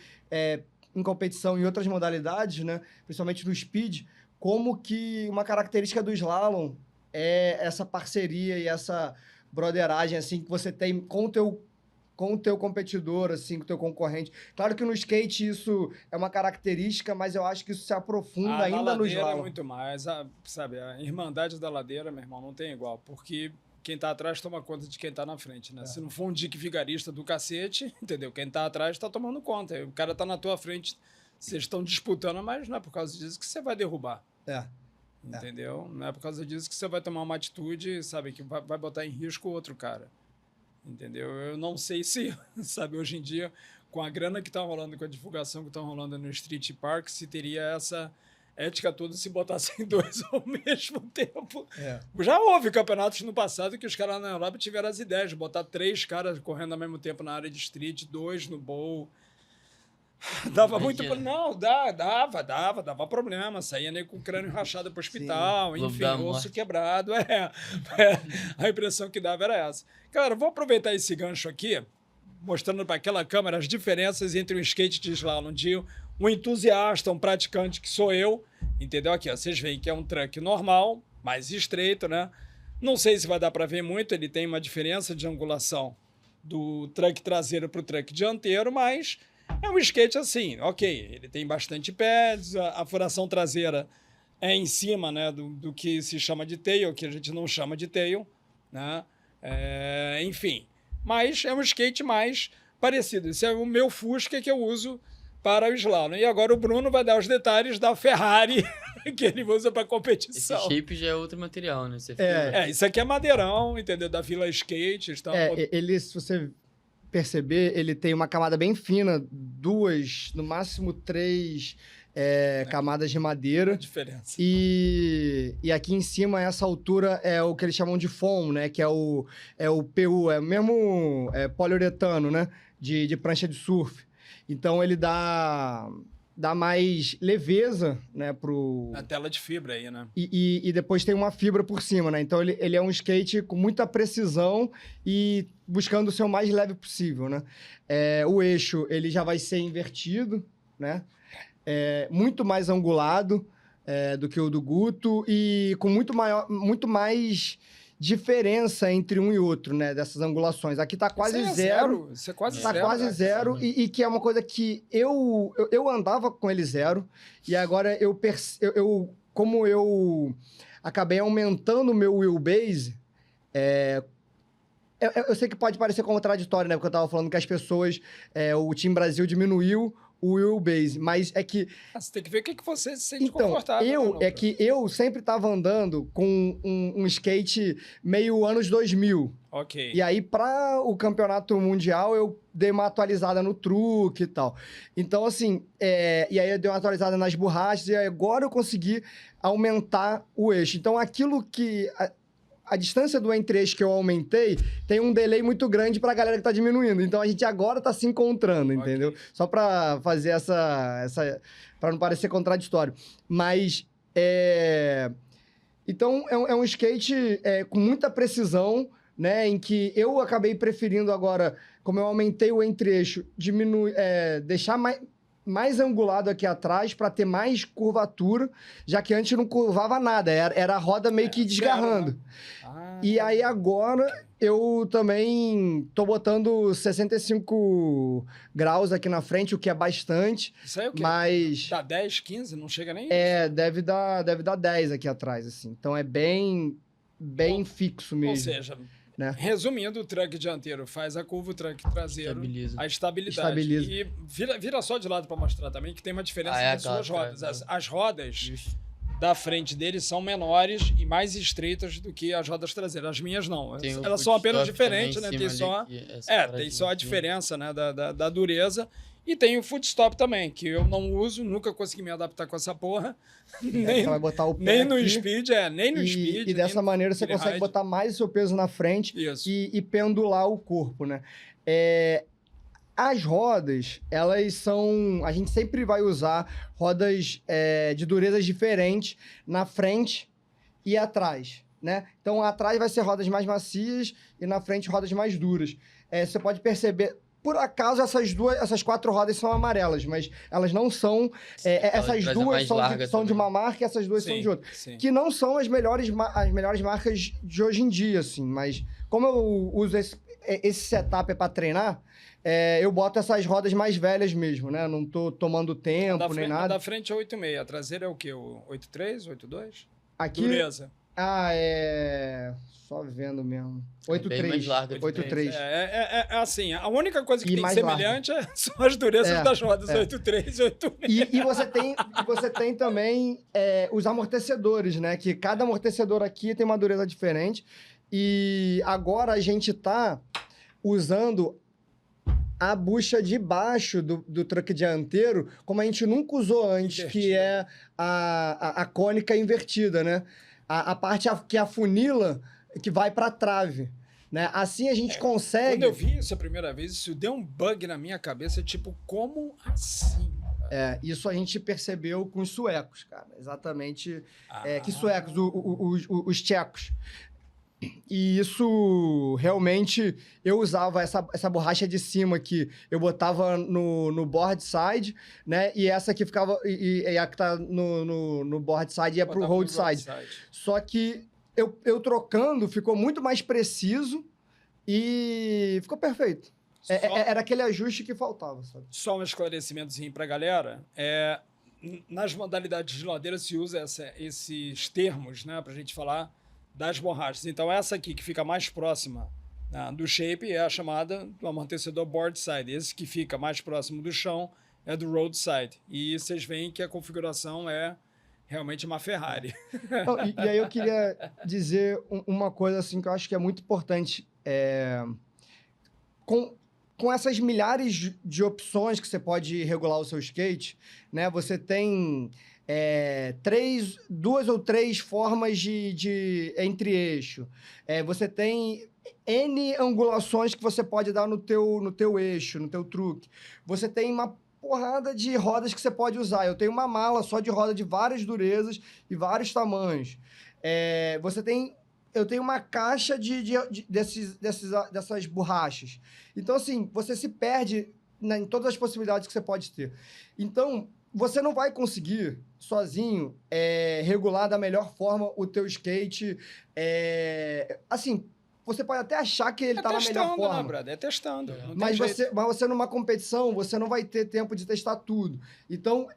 em competição em outras modalidades, né? Principalmente no speed, como que uma característica do slalom é essa parceria e essa broderagem, assim, que você tem com o teu competidor, assim, com o teu concorrente. Claro que no skate isso é uma característica, mas eu acho que isso se aprofunda ainda no slalom. É muito mais, sabe? A irmandade da ladeira, meu irmão, não tem igual, porque quem tá atrás toma conta de quem tá na frente, né? Se não for um dique vigarista do cacete, entendeu? Quem tá atrás tá tomando conta. O cara tá na tua frente, vocês estão disputando, mas não é por causa disso que você vai derrubar. Entendeu? Não é por causa disso que você vai tomar uma atitude, sabe, que vai botar em risco o outro cara. Entendeu? Eu não sei se, sabe, hoje em dia, com a grana que tá rolando, com a divulgação que tá rolando no Street Park, se teria essa ética toda se botassem dois ao mesmo tempo. Já houve campeonatos no passado que os caras na Europa tiveram as ideias de botar 3 caras correndo ao mesmo tempo na área de street, 2 no bowl. Dava muito... Não, dava problema. Saía nem com o crânio rachado pro hospital, enfim, osso quebrado. A impressão que dava era essa. Cara, vou aproveitar esse gancho aqui, mostrando para aquela câmera as diferenças entre um skate de slalom de um entusiasta, um praticante, que sou eu, entendeu? Aqui, ó, vocês veem que é um truck normal, mais estreito, né? Não sei se vai dar para ver muito, ele tem uma diferença de angulação do truck traseiro para o truck dianteiro, mas é um skate assim, ok, ele tem bastante pads, a furação traseira é em cima, né, do que se chama de tail, que a gente não chama de tail, né? Enfim, mas é um skate mais parecido. Esse é o meu Fusca que eu uso para o slalom. E agora o Bruno vai dar os detalhes da Ferrari que ele usa para competição. Esse shape já é outro material, né? Isso aqui é madeirão, entendeu? Da Vila Skate. Então, ele, se você perceber, ele tem uma camada bem fina, 2, no máximo 3 camadas de madeira. A diferença. E aqui em cima, essa altura, é o que eles chamam de foam, né? Que é o PU, é o mesmo poliuretano, né? De prancha de surf. Então, ele dá mais leveza, né? A tela de fibra aí, né? E depois tem uma fibra por cima, né? Então, ele é um skate com muita precisão e buscando ser o mais leve possível, né? O eixo, ele já vai ser invertido, né? Muito mais angulado do que o do Guto e com muito mais diferença entre um e outro, né? Dessas angulações. Aqui tá quase zero. Isso é quase tá zero. Quase zero. E que é uma coisa que eu andava com ele zero. E agora como eu acabei aumentando o meu wheelbase, Eu sei que pode parecer contraditório, né? Porque eu tava falando que as pessoas... o Team Brasil diminuiu o wheelbase, mas é que... Você tem que ver o que você se sente Então, confortável. eu sempre tava andando com um skate meio anos 2000. Ok. E aí, para o campeonato mundial, eu dei uma atualizada no truque e tal. Então, assim, e aí eu dei uma atualizada nas borrachas e agora eu consegui aumentar o eixo. Então, aquilo que... A distância do entre-eixo que eu aumentei tem um delay muito grande pra galera que tá diminuindo. Então, a gente agora tá se encontrando, entendeu? Ok. Só pra fazer essa pra não parecer contraditório. Mas, então, é um skate com muita precisão, né? Em que eu acabei preferindo agora, como eu aumentei o entre-eixo, deixar mais angulado aqui atrás para ter mais curvatura, já que antes não curvava nada, era a roda meio que desgarrando. E aí agora eu também tô botando 65 graus aqui na frente, o que é bastante. Isso aí é o quê? Mas... Dá 10, 15? Não chega nem deve dar 10 aqui atrás, assim. Então é bem fixo mesmo. Ou seja... Né? Resumindo, o truck dianteiro faz a curva, o truck traseiro, a estabilidade. Estabiliza. E vira só de lado para mostrar também que tem uma diferença nas suas rodas. As rodas da frente deles são menores e mais estreitas do que as rodas traseiras. As minhas não. Elas são apenas diferentes, né? Tem só a diferença, né? Da dureza. E tem o footstop também, que eu não uso, nunca consegui me adaptar com essa porra. Você vai botar o pé nem no aqui, speed, nem no speed. E dessa maneira você consegue botar mais o seu peso na frente e pendular o corpo, né? As rodas, elas são... A gente sempre vai usar rodas de durezas diferentes na frente e atrás, né? Então, atrás vai ser rodas mais macias e na frente rodas mais duras. Você pode perceber... Por acaso, essas 4 rodas são amarelas, mas elas não são... essas duas são de uma marca e essas duas são de outra. Sim. Que não são as melhores marcas de hoje em dia, assim. Mas como eu uso esse setup para treinar, eu boto essas rodas mais velhas mesmo, né? Não tô tomando tempo nem nada. A da frente é 8,6. A traseira é o quê? O 8,3, 8,2? Aqui... Dureza. Só vendo mesmo. 8,3. 8,3. Assim, a única coisa que tem mais semelhante são as durezas das rodas 8,3 e 8,6. E você tem também os amortecedores, né? Que cada amortecedor aqui tem uma dureza diferente. E agora a gente tá usando a bucha de baixo do truck dianteiro, como a gente nunca usou antes, que é a cônica invertida, né? A parte que afunila, que vai para a trave, né? Assim a gente consegue... Quando eu vi isso a primeira vez, isso deu um bug na minha cabeça, tipo, como assim? Isso a gente percebeu com os suecos, cara. Exatamente. Que suecos? Os tchecos. E isso, realmente, eu usava essa borracha de cima aqui, eu botava no board side, né? E essa aqui ficava... E a que tá no board side ia pro road side. Só que eu trocando, ficou muito mais preciso e ficou perfeito. Era aquele ajuste que faltava, sabe? Só um esclarecimentozinho pra galera. Nas modalidades de ladeira se usa esses termos, né? Pra gente falar das borrachas. Então, essa aqui que fica mais próxima, né, do shape é a chamada do amortecedor board side. Esse que fica mais próximo do chão é do road side. E vocês veem que a configuração é realmente uma Ferrari. Não, e aí eu queria dizer uma coisa assim que eu acho que é muito importante. Com essas milhares de opções que você pode regular o seu skate, né? Você tem... 2 ou 3 formas de entre-eixo. Você tem N angulações que você pode dar no teu eixo, no teu truque. Você tem uma porrada de rodas que você pode usar. Eu tenho uma mala só de roda de várias durezas e vários tamanhos. Eu tenho uma caixa dessas borrachas. Então, assim, você se perde em todas as possibilidades que você pode ter. Então, você não vai conseguir, sozinho, regular da melhor forma o teu skate. Assim, você pode até achar que ele tá na melhor forma. Né, brother? Testando. Mas você, numa competição, você não vai ter tempo de testar tudo. Então,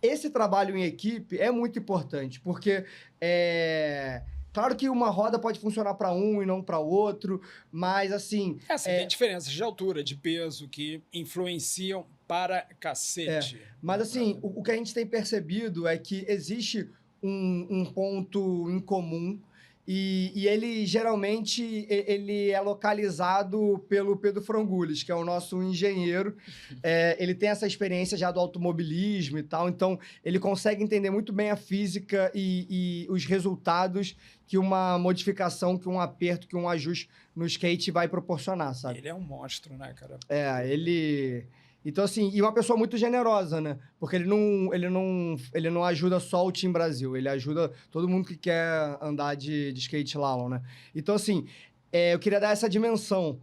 esse trabalho em equipe é muito importante, porque... Claro que uma roda pode funcionar para um e não para outro, mas assim... Tem diferenças de altura, de peso, que influenciam para cacete. Mas assim, o que a gente tem percebido é que existe um ponto em comum e ele geralmente ele é localizado pelo Pedro Frangulis, que é o nosso engenheiro. Ele tem essa experiência já do automobilismo e tal, então ele consegue entender muito bem a física e os resultados que uma modificação, que um aperto, que um ajuste no skate vai proporcionar, sabe? Ele é um monstro, né, cara? Ele... Então, assim, e uma pessoa muito generosa, né? Porque ele não ajuda só o Team Brasil, ele ajuda todo mundo que quer andar de skate slalom, né? Então, assim, eu queria dar essa dimensão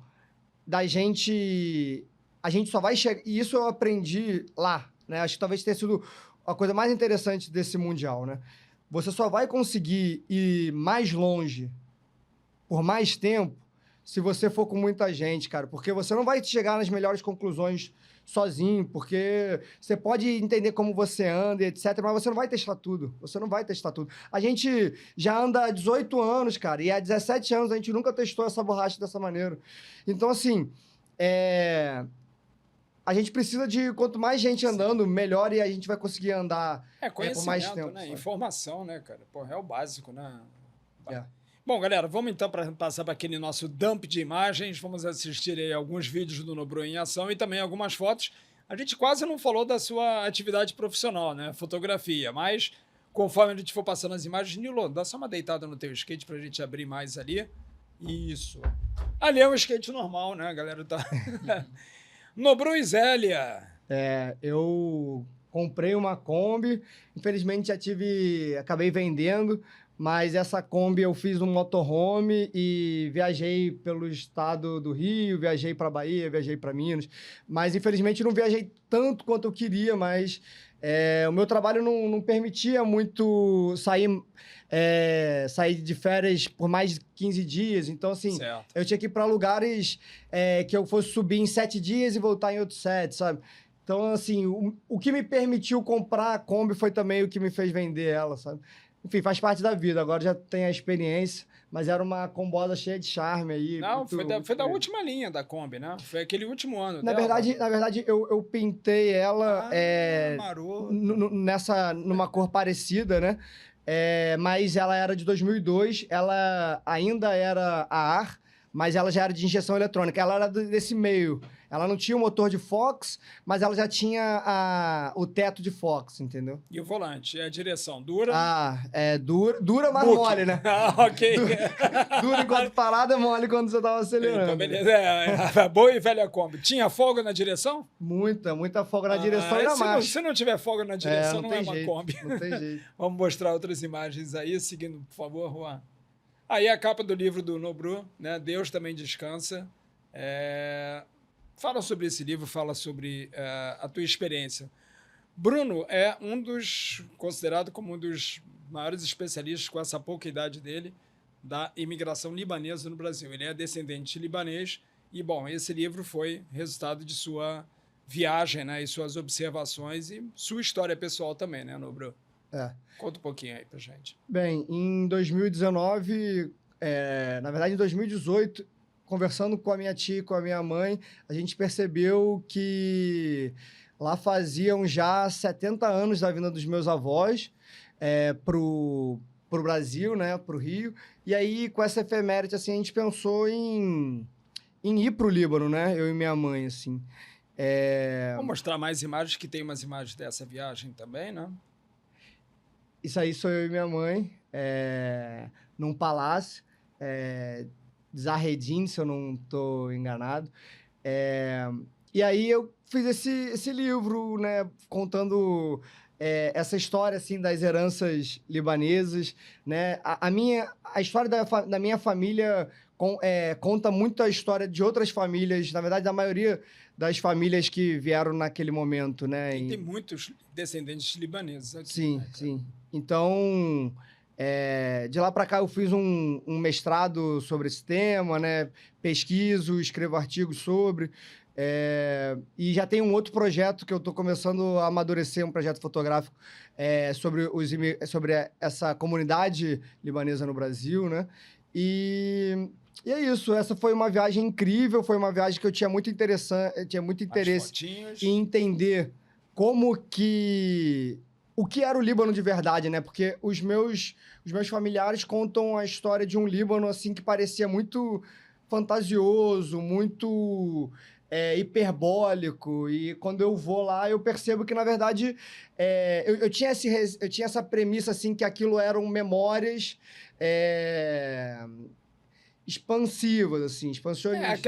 da gente... A gente só vai chegar... E isso eu aprendi lá, né? Acho que talvez tenha sido a coisa mais interessante desse Mundial, né? Você só vai conseguir ir mais longe por mais tempo se você for com muita gente, cara. Porque você não vai chegar nas melhores conclusões sozinho, porque você pode entender como você anda e etc, mas você não vai testar tudo. Você não vai testar tudo. A gente já anda há 18 anos, cara, e há 17 anos a gente nunca testou essa borracha dessa maneira. Então, assim, a gente precisa de quanto mais gente andando, melhor, e a gente vai conseguir andar por mais tempo. Né? Sabe? Informação, né, cara? Porra, é o básico, né? É. Bom, galera, vamos então passar para aquele nosso dump de imagens. Vamos assistir aí alguns vídeos do Nobru em ação e também algumas fotos. A gente quase não falou da sua atividade profissional, né? Fotografia, mas conforme a gente for passando as imagens, Nilo, dá só uma deitada no teu skate para a gente abrir mais ali. Isso. Ali é um skate normal, né, galera? Tá... Nobru e Zélia. Eu comprei uma Kombi, infelizmente acabei vendendo, mas essa Kombi eu fiz um motorhome e viajei pelo estado do Rio, viajei para Bahia, viajei para Minas, mas infelizmente não viajei tanto quanto eu queria, mas o meu trabalho não permitia muito sair de férias por mais de 15 dias, então assim, certo. Eu tinha que ir para lugares que eu fosse subir em 7 dias e voltar em outros 7, sabe? Então, assim, o que me permitiu comprar a Kombi foi também o que me fez vender ela, sabe? Enfim, faz parte da vida. Agora já tenho a experiência, mas era uma combosa cheia de charme aí. Não, foi da última linha da Kombi, né? Foi aquele último ano na dela. verdade, eu pintei ela maroto. numa cor parecida, né? Mas ela era de 2002, ela ainda era a ar, mas ela já era de injeção eletrônica. Ela era desse meio. Ela não tinha o motor de Fox, mas ela já tinha o teto de Fox, entendeu? E o volante? A direção? Dura? Dura, mas mole, né? Ok. Dura enquanto parada, mole quando você tava acelerando. Então, beleza. Boa e velha Kombi. Tinha folga na direção? Muita folga na direção e na marcha. Se não tiver folga na direção, não é uma Kombi. Não tem jeito. Vamos mostrar outras imagens aí, seguindo, por favor, Juan. Aí a capa do livro do Nobru, né? Deus Também Descansa. Fala sobre esse livro, fala sobre a tua experiência. Bruno é considerado como um dos maiores especialistas, com essa pouca idade dele, da imigração libanesa no Brasil. Ele é descendente libanês e, bom, esse livro foi resultado de sua viagem, né, e suas observações e sua história pessoal também, né, Nobru? Conta um pouquinho aí pra gente. Bem, em 2019, na verdade em 2018, conversando com a minha tia e com a minha mãe, a gente percebeu que lá faziam já 70 anos da vinda dos meus avós pro Brasil, né, pro Rio. E aí, com essa efeméride, assim, a gente pensou em ir pro Líbano, né, eu e minha mãe, assim. Vou mostrar mais imagens, que tem umas imagens dessa viagem também, né? Isso aí sou eu e minha mãe, num palácio, Zahreddin, se eu não estou enganado. E aí eu fiz esse livro, né, contando essa história assim, das heranças libanesas. Né? A história da minha família conta muito a história de outras famílias, na verdade, da maioria das famílias que vieram naquele momento. Né? E tem muitos descendentes libaneses aqui. Sim, né, sim. Então... de lá para cá eu fiz um mestrado sobre esse tema, né? Pesquiso, escrevo artigos sobre. E já tem um outro projeto que eu estou começando a amadurecer, um projeto fotográfico sobre essa comunidade libanesa no Brasil, né? E é isso, essa foi uma viagem incrível, foi uma viagem que eu tinha muito interesse em entender o que era o Líbano de verdade, né? Porque os meus familiares contam a história de um Líbano, assim, que parecia muito fantasioso, muito hiperbólico. E quando eu vou lá, eu percebo que, na verdade, eu tinha essa premissa, assim, que aquilo eram memórias expansivas, assim, expansionistas.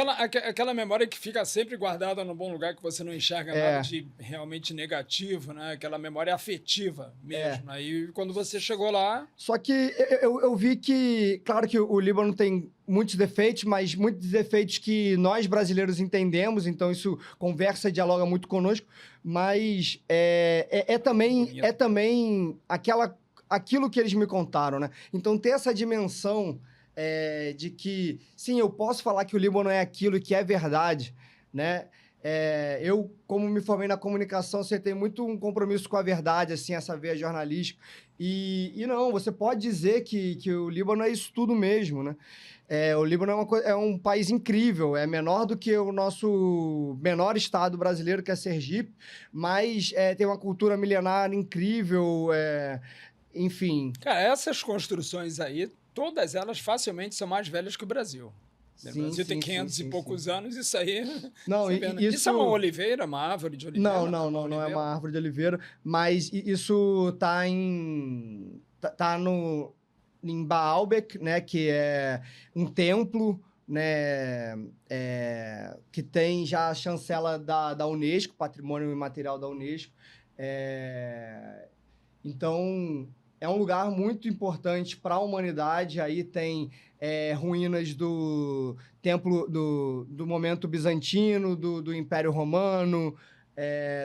Aquela memória que fica sempre guardada num bom lugar, que você não enxerga nada de realmente negativo, né? Aquela memória afetiva mesmo. Aí, quando você chegou lá... Só que eu vi que, claro que o Líbano tem muitos defeitos, mas muitos defeitos que nós brasileiros entendemos, então isso conversa e dialoga muito conosco, mas também aquilo que eles me contaram, né? Então, ter essa dimensão de que, sim, eu posso falar que o Líbano é aquilo que é verdade, né? Eu, como me formei na comunicação, você tem muito um compromisso com a verdade, assim, essa veia jornalística. E não, você pode dizer que o Líbano é isso tudo mesmo, né? O Líbano é um país incrível, é menor do que o nosso menor estado brasileiro, que é Sergipe, mas tem uma cultura milenar incrível, enfim. Cara, essas construções aí, todas elas facilmente são mais velhas que o Brasil. O Brasil tem 500 e poucos anos, isso aí... Não, isso é uma oliveira, uma árvore de oliveira? Não é uma árvore de oliveira, mas isso tá em Baalbek, né, que é um templo, né, que tem já a chancela da Unesco, Patrimônio Imaterial da Unesco. Então, é um lugar muito importante para a humanidade. Aí tem ruínas do templo do momento bizantino, do Império Romano,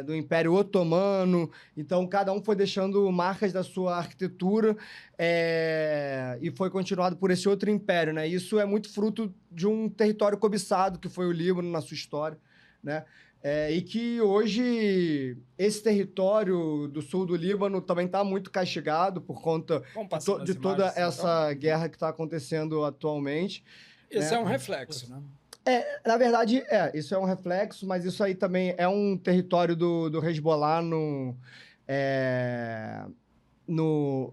do Império Otomano. Então, cada um foi deixando marcas da sua arquitetura e foi continuado por esse outro império, né? Isso é muito fruto de um território cobiçado, que foi o Líbano na sua história, né? E que hoje esse território do sul do Líbano também está muito castigado por conta de toda essa guerra que está acontecendo atualmente. Esse né? É um reflexo, né? Na verdade, isso é um reflexo, mas isso aí também é um território do Hezbollah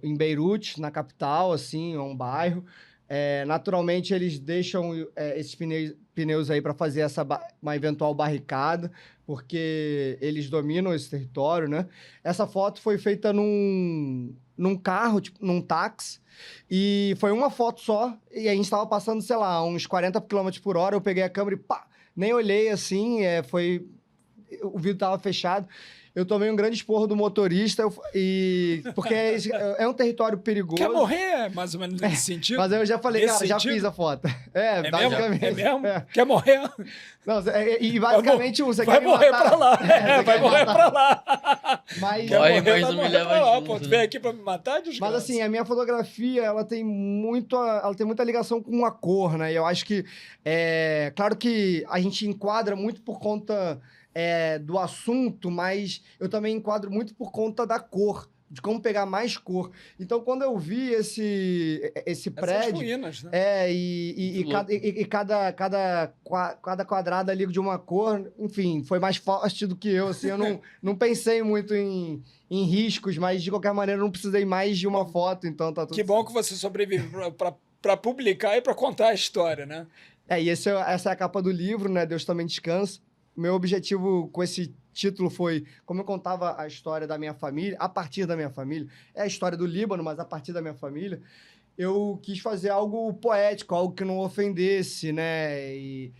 em Beirute, na capital, assim, é um bairro. Naturalmente, eles deixam esses pneus aí para fazer uma eventual barricada, porque eles dominam esse território, né? Essa foto foi feita num carro, tipo, num táxi, e foi uma foto só, e a gente estava passando, sei lá, uns 40 km por hora, eu peguei a câmera e pá, nem olhei assim, o vidro estava fechado. Eu tomei um grande esporro do motorista, porque é um território perigoso. Quer morrer, mais ou menos nesse sentido? Mas eu já falei, cara, já fiz a foto. Basicamente. É mesmo? Quer morrer? Não, e basicamente você vai quer me morrer matar. Pra lá. Vai morrer pra lá. Mas não me leva junto. Pô, tu veio aqui pra me matar, desgraça? Mas assim, a minha fotografia, ela tem muita ligação com a cor, né? E eu acho que, claro que a gente enquadra muito por conta do assunto, mas eu também enquadro muito por conta da cor, de como pegar mais cor. Então, quando eu vi esse prédio... ruínas, né? Cada quadrado ali de uma cor, enfim, foi mais forte do que eu, assim, eu não pensei muito em riscos, mas de qualquer maneira eu não precisei mais de uma foto, então tá tudo Que bom que você sobrevive para publicar e para contar a história, né? E essa é a capa do livro, né? Deus Também Descansa. Meu objetivo com esse título foi, como eu contava a história da minha família, a partir da minha família, é a história do Líbano, mas a partir da minha família, eu quis fazer algo poético, algo que não ofendesse, né? E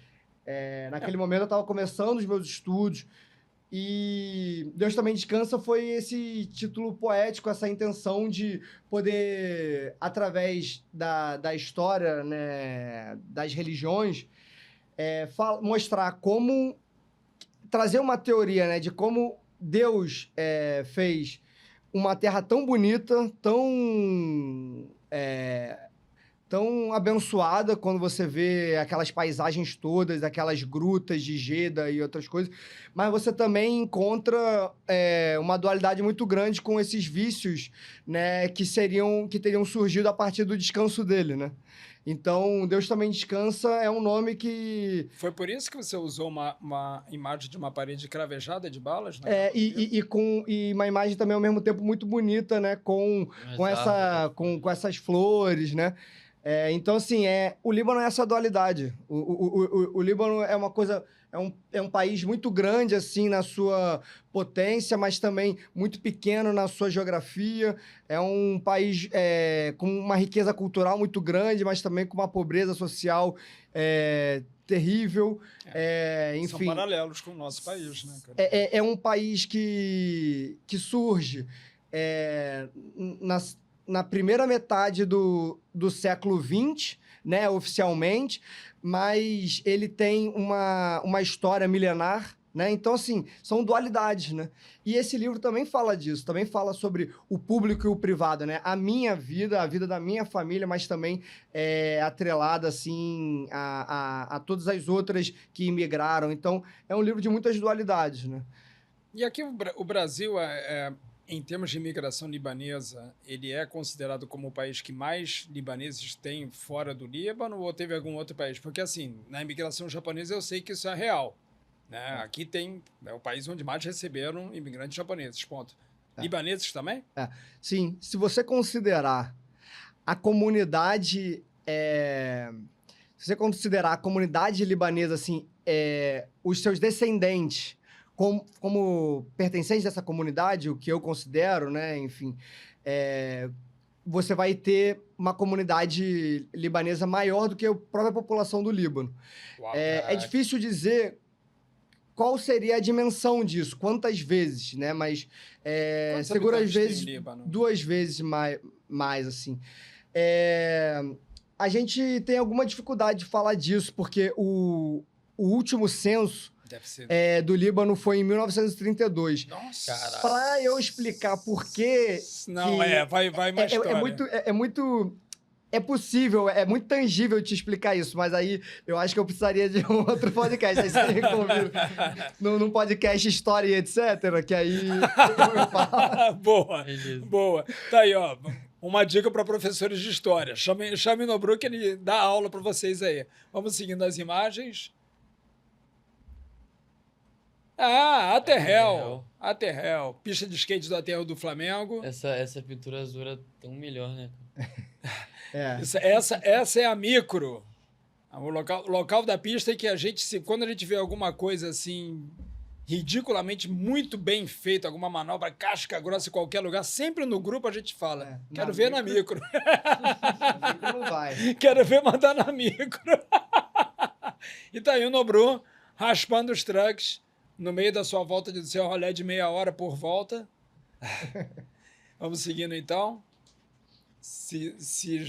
naquele momento eu estava começando os meus estudos, e Deus Também Descansa foi esse título poético, essa intenção de poder, através da história, né, das religiões, mostrar como... trazer uma teoria, né, de como Deus fez uma terra tão bonita, tão abençoada quando você vê aquelas paisagens todas, aquelas grutas de Jeddah e outras coisas, mas você também encontra uma dualidade muito grande com esses vícios, né, que teriam surgido a partir do descanso dele, né? Então, Deus Também Descansa é um nome que... Foi por isso que você usou uma imagem de uma parede cravejada de balas? E uma imagem também, ao mesmo tempo, muito bonita, né? Com essas flores, né? Então, assim, o Líbano é essa dualidade. O Líbano é uma coisa... É um país muito grande, assim, na sua potência, mas também muito pequeno na sua geografia. É um país com uma riqueza cultural muito grande, mas também com uma pobreza social terrível. Enfim, são paralelos com o nosso país, né, cara? É um país que surge na primeira metade do século XX, né, oficialmente, mas ele tem uma história milenar, né? Então, assim, são dualidades, né? E esse livro também fala disso, também fala sobre o público e o privado, né? A minha vida, a vida da minha família, mas também atrelada, assim, a todas as outras que imigraram. Então, é um livro de muitas dualidades, né? E aqui o Brasil, em termos de imigração libanesa, ele é considerado como o país que mais libaneses tem fora do Líbano ou teve algum outro país? Porque, assim, na imigração japonesa eu sei que isso é real. Né? Aqui é o país onde mais receberam imigrantes japoneses, ponto. Libaneses também? Sim, se você considerar a comunidade... Se você considerar a comunidade libanesa, assim, os seus descendentes como pertencentes dessa comunidade, o que eu considero, né, enfim, você vai ter uma comunidade libanesa maior do que a própria população do Líbano. Uau, é difícil dizer qual seria a dimensão disso, quantas vezes, né, mas segura às vezes 2 vezes mais assim. A gente tem alguma dificuldade de falar disso, porque o último censo do Líbano foi em 1932. Nossa! Para eu explicar por quê... Não, vai mais história. É possível, é muito tangível te explicar isso, mas aí eu acho que eu precisaria de um outro podcast. Aí você me convida num podcast História e etc., que aí eu falo. Boa. Tá aí, ó. Uma dica para professores de história. Chame Nobru que ele dá aula para vocês aí. Vamos seguindo as imagens. Aterrel. Pista de skate do Aterrel do Flamengo. Essa pintura azul é tão melhor, né? Essa é a micro. O local da pista é que quando a gente vê alguma coisa assim, ridiculamente muito bem feita, alguma manobra casca grossa em qualquer lugar, sempre no grupo a gente fala, quero ver na micro. Na micro não vai. Quero ver mandar na micro. E tá aí o Nobru raspando os trucks no meio da sua volta do seu rolê de meia hora por volta. Vamos seguindo então. Se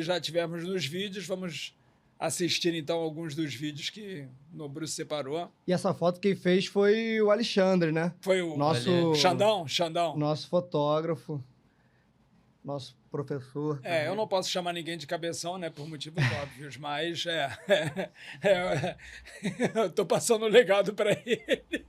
já tivermos nos vídeos, vamos assistir então alguns dos vídeos que o Nobru separou. E essa foto quem fez foi o Alexandre, né? Foi o nosso Xandão. Nosso fotógrafo, nosso professor. Eu não posso chamar ninguém de cabeção, né, por motivos óbvios, mas eu tô passando o legado para ele.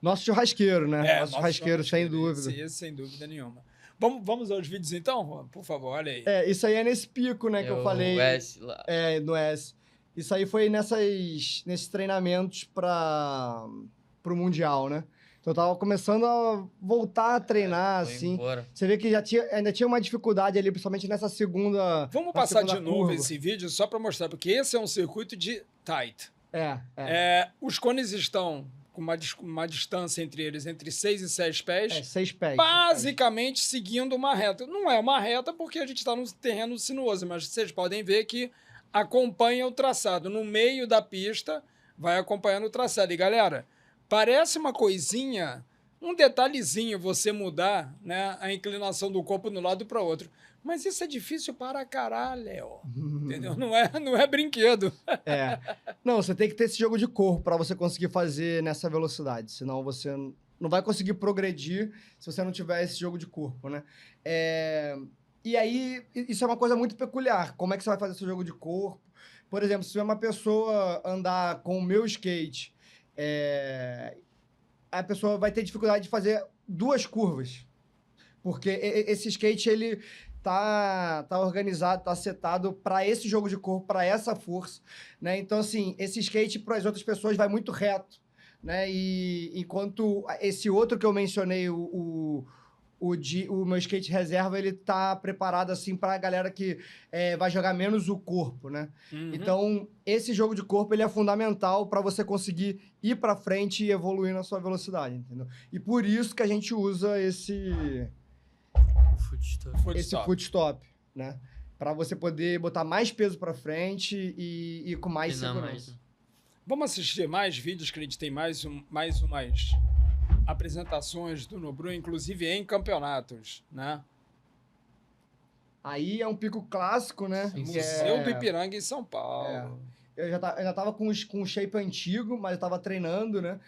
Nosso churrasqueiro, né? Nosso churrasqueiro, sem dúvida. Esse, sem dúvida nenhuma. Vamos aos vídeos então, Juan? Por favor, olha aí. Isso aí é nesse pico, né, que eu falei. O S lá. No S. Isso aí foi nesses treinamentos para o Mundial, né? Então eu tava começando a voltar a treinar, assim. Embora. Você vê que ainda tinha uma dificuldade ali, principalmente nessa segunda. Vamos passar de novo esse vídeo só para mostrar, porque esse é um circuito de tight. Os cones estão com uma distância entre eles, entre 6 e 7 pés. 6 pés. Basicamente seguindo uma reta. Não é uma reta porque a gente está num terreno sinuoso, mas vocês podem ver que acompanha o traçado. No meio da pista, vai acompanhando o traçado. E, galera, parece uma coisinha, um detalhezinho você mudar, né, a inclinação do corpo de um lado para o outro. Mas isso é difícil para caralho, entendeu? Não é brinquedo. Não, você tem que ter esse jogo de corpo para você conseguir fazer nessa velocidade, senão você não vai conseguir progredir se você não tiver esse jogo de corpo, né? E aí, isso é uma coisa muito peculiar. Como é que você vai fazer seu jogo de corpo? Por exemplo, se uma pessoa andar com o meu skate, a pessoa vai ter dificuldade de fazer 2 curvas. Porque esse skate, ele tá organizado, tá setado para esse jogo de corpo, para essa força, né? Então, assim, esse skate para as outras pessoas vai muito reto, né? E enquanto esse outro que eu mencionei, o meu skate reserva, ele tá preparado, assim, para a galera que vai jogar menos o corpo, né? Uhum. Então, esse jogo de corpo, ele é fundamental para você conseguir ir para frente e evoluir na sua velocidade, entendeu? E por isso que a gente usa esse foot stop, né? Para você poder botar mais peso para frente e com mais segurança. Vamos assistir mais vídeos, que a gente tem mais umas apresentações do Nobru, inclusive em campeonatos, né? Aí é um pico clássico, né? Museu do Ipiranga, em São Paulo. Eu já tava com um shape antigo, mas eu tava treinando, né?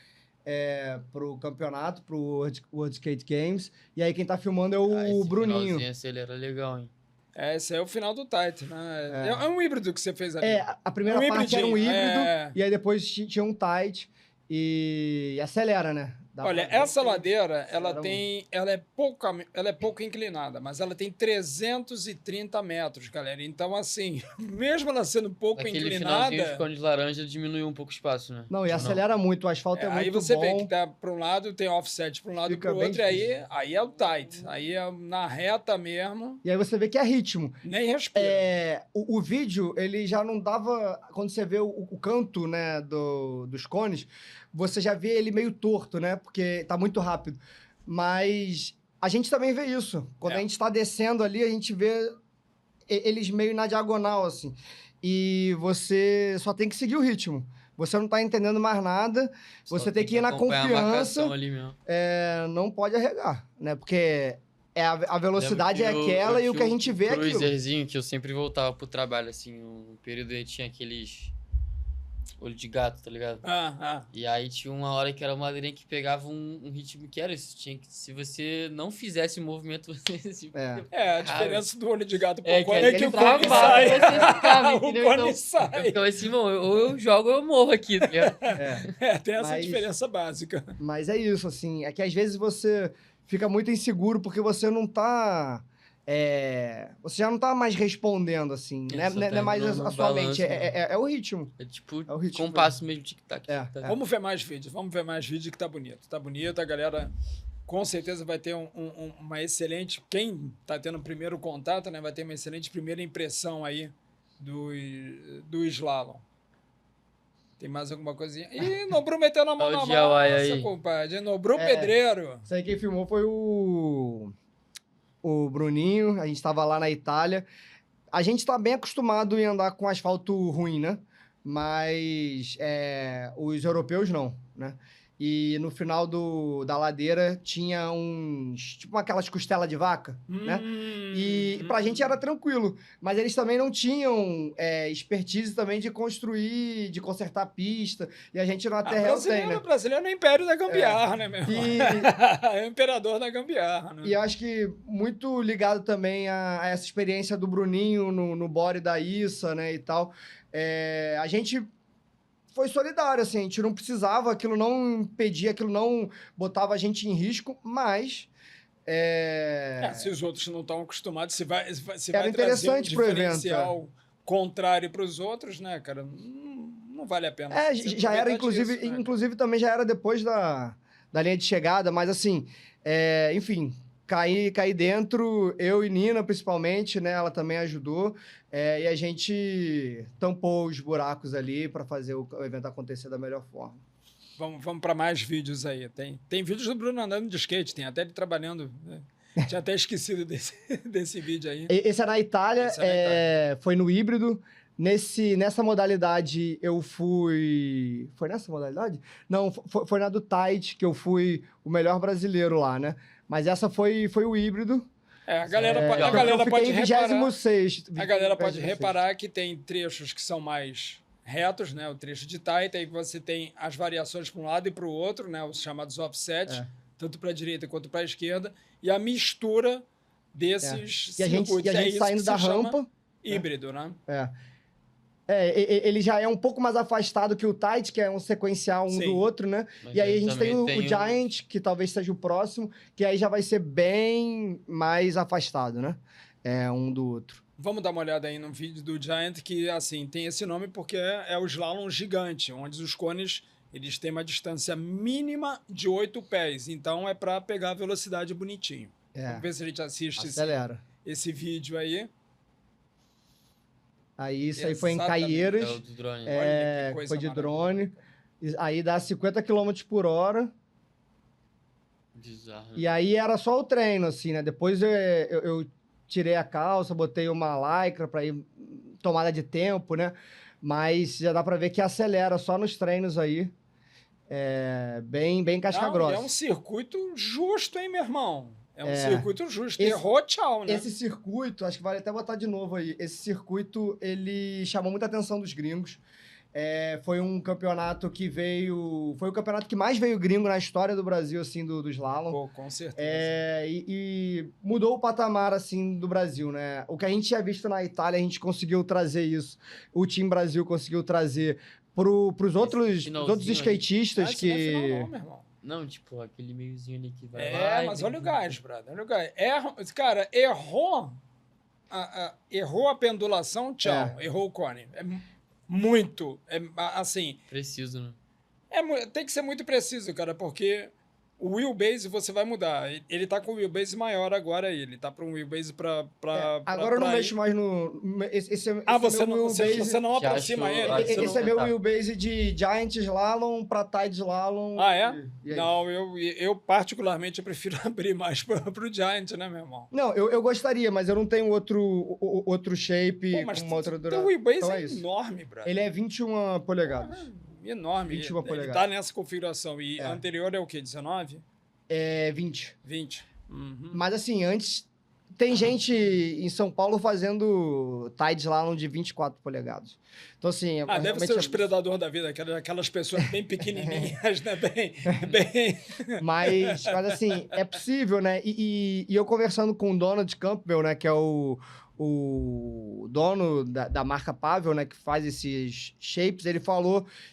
Pro campeonato, pro World Skate Games. E aí quem tá filmando é o Bruninho. Esse ele era legal, hein? Esse é o final do Tight, né? É um híbrido que você fez ali. A primeira parte era um híbrido, e aí depois tinha um Tight e acelera, né? Olha, essa ladeira, ela é pouco inclinada, mas ela tem 330 metros, galera. Então, assim, mesmo ela sendo pouco inclinada... Aquele finalzinho de laranja diminuiu um pouco o espaço, né? Não, e acelera muito, o asfalto é muito bom. Aí você vê que tá para um lado, tem offset para um lado e para o outro, e aí é o tight. Aí é na reta mesmo. E aí você vê que é ritmo. Nem respira. O vídeo, ele já não dava... Quando você vê o canto, né, dos cones, você já vê ele meio torto, né? Porque tá muito rápido. Mas a gente também vê isso. Quando a gente tá descendo ali, a gente vê eles meio na diagonal, assim. E você só tem que seguir o ritmo. Você não tá entendendo mais nada. Você tem que ir na confiança. Ali mesmo. Não pode arregar, né? Porque a velocidade é aquela e o que a gente vê é aquilo. Cruiserzinho que eu sempre voltava pro trabalho, assim. No período aí tinha aqueles... olho de gato, tá ligado? E aí tinha uma hora que era uma madeirinha que pegava um ritmo que era isso. Se você não fizesse o movimento, você... a diferença do olho de gato pro cone é que o cone sai. O cone sai. Eu ficava assim, ou eu jogo ou eu morro aqui, tá ligado? Tem essa diferença básica. Mas é isso, assim. É que às vezes você fica muito inseguro porque você não tá... você já não tá mais respondendo, assim, né? Não é mais a sua mente, é o ritmo. É tipo, é o ritmo compasso mesmo, tic-tac. Vamos ver mais vídeos, que tá bonito. Tá bonito, a galera com certeza vai ter uma excelente... Quem tá tendo o primeiro contato, né? Vai ter uma excelente primeira impressão aí do slalom. Tem mais alguma coisinha? Ih, Nobru meteu na mão na massa, compadre. Nobru pedreiro. Isso aí quem filmou foi o Bruninho, a gente estava lá na Itália. A gente está bem acostumado em andar com asfalto ruim, né? Mas os europeus não, né? E no final da ladeira tinha tipo aquelas costelas de vaca, né? E pra gente era tranquilo. Mas eles também não tinham expertise também de construir, de consertar a pista. E a gente na terra tem, né? Brasileiro é o império da gambiarra, né, meu irmão? É o imperador da gambiarra, né? E eu acho que muito ligado também a essa experiência do Bruninho no body da Issa, né, e tal. A gente... foi solidário, assim, a gente não precisava, aquilo não impedia, aquilo não botava a gente em risco, mas... se os outros não estão acostumados, se vai era interessante trazer um diferencial contrário para os outros, né, cara? Não vale a pena. Já era, inclusive também já era depois da linha de chegada, mas assim, enfim... Caí dentro, eu e Nina, principalmente, né? Ela também ajudou. E a gente tampou os buracos ali para fazer o evento acontecer da melhor forma. Vamos para mais vídeos aí. Tem vídeos do Bruno andando de skate, tem até ele trabalhando. Né? Tinha até esquecido desse vídeo aí. Esse é na Itália, foi no híbrido. Nessa modalidade, eu fui... Foi nessa modalidade? Não, foi na do Tight, que eu fui o melhor brasileiro lá, né? Mas essa foi o híbrido. A galera pode reparar. 26º. A galera pode reparar que tem trechos que são mais retos, né? O trecho de tight, aí você tem as variações para um lado e para o outro, né? Os chamados offsets, tanto para a direita quanto para a esquerda, e a mistura desses E a gente circuitos. É isso saindo que da se chama rampa... híbrido, né? Ele já é um pouco mais afastado que o Tide, que é um sequencial um Sim. do outro, né? Mas E aí a ele gente tem também o Giant, que talvez seja o próximo, que aí já vai ser bem mais afastado, né? Um do outro. Vamos dar uma olhada aí no vídeo do Giant, que, assim, tem esse nome porque é o slalom gigante, onde os cones, eles têm uma distância mínima de 8 pés. Então, é para pegar a velocidade bonitinho. Vamos ver se a gente assiste Acelera. esse vídeo aí. Aí isso aí foi em Exatamente. Caieiras. É o do drone. Olha que coisa Foi de maravilhosa. drone. Aí dá 50 km por hora. Bizarro. E aí era só o treino, assim, né? Depois eu tirei a calça, botei uma lycra pra ir tomada de tempo, né? Mas já dá pra ver que acelera só nos treinos aí. Bem casca Não, grossa. e é um circuito justo, hein, meu irmão? É um circuito justo. Errou, tchau, né? Esse circuito, acho que vale até botar de novo aí. Esse circuito, ele chamou muita atenção dos gringos. Foi um campeonato que veio... Foi o campeonato que mais veio gringo na história do Brasil, assim, do slalom. Pô, com certeza. E mudou o patamar, assim, do Brasil, né? O que a gente tinha visto na Itália, a gente conseguiu trazer isso. O Team Brasil conseguiu trazer pros outros skatistas Isso não é final que... não, meu irmão. Não, tipo, aquele meiozinho ali que vai lá. Mas olha o gás, brother. Olha o gás. Cara, errou a pendulação, tchau. Errou o cone. Muito. Assim, Preciso, né? tem que ser muito preciso, cara, porque o wheelbase você vai mudar. Ele tá com o wheelbase maior agora, ele tá para um wheelbase agora eu não mexo mais no... Você não aproxima ele? Esse é meu wheelbase de Giant Slalom para Tide Slalom. Ah, é? Não, eu particularmente prefiro abrir mais pro Giant, né, meu irmão? Não, eu gostaria, mas eu não tenho outro shape mas com uma outra duração. O wheelbase então é enorme, brother. Ele é 21 polegadas. Enorme. 21 Ele polegadas. tá nessa configuração. E anterior é o quê? 19? 20. 20. Uhum. Mas assim, antes... Tem gente em São Paulo fazendo Tide Slalom de 24 polegadas. Então, assim... deve ser os predadores da vida, aquelas pessoas bem pequenininhas, né? Bem... Mas, assim, é possível, né? E eu conversando com o Donald Campbell, né? Que é o dono da marca Pavel, né? Que faz esses shapes. Ele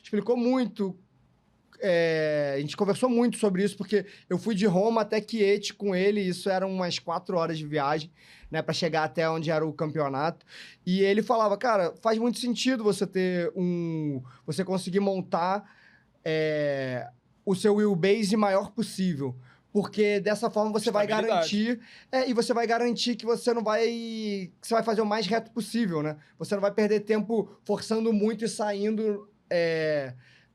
explicou muito... a gente conversou muito sobre isso, porque eu fui de Roma até Chieti com ele, isso eram umas 4 horas de viagem, né, para chegar até onde era o campeonato. E ele falava, cara, faz muito sentido você ter você conseguir montar o seu wheelbase maior possível. Porque dessa forma você vai garantir... e você vai garantir que você não vai... Que você vai fazer o mais reto possível, né? Você não vai perder tempo forçando muito e saindo...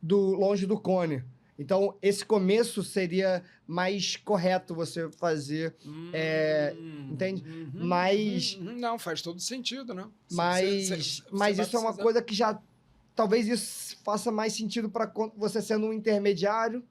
longe do cone. Então, esse começo seria mais correto você fazer, entende? Mas... Não, faz todo sentido, né? Mas isso é uma coisa que já... Talvez isso faça mais sentido para você sendo um intermediário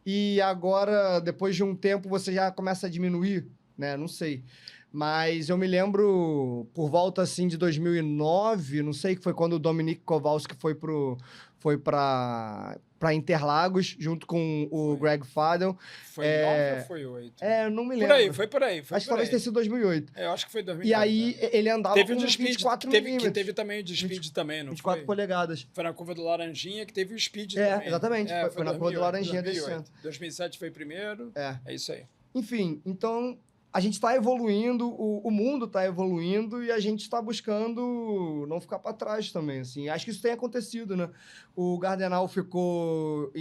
e agora, depois de um tempo, você já começa a diminuir, né? Não sei. Mas eu me lembro, por volta, assim, de 2009, não sei, que foi quando o Dominik Kowalski foi para Interlagos, junto com o Greg Fadel. Foi 9 ou foi 8? Não me lembro. Foi por aí. Acho que talvez tenha sido 2008. Eu acho que foi 2008. E aí, ele andava teve com o de speed, 24 que teve também o de speed também, não 24 foi? polegadas. Foi na curva do Laranjinha que teve o speed também. Exatamente. Foi na curva do Laranjinha 2008. desse ano. 2007 foi primeiro. É isso aí. Enfim, então... A gente está evoluindo, o mundo está evoluindo e a gente está buscando não ficar para trás também, assim. Acho que isso tem acontecido, né? O Gardenal ficou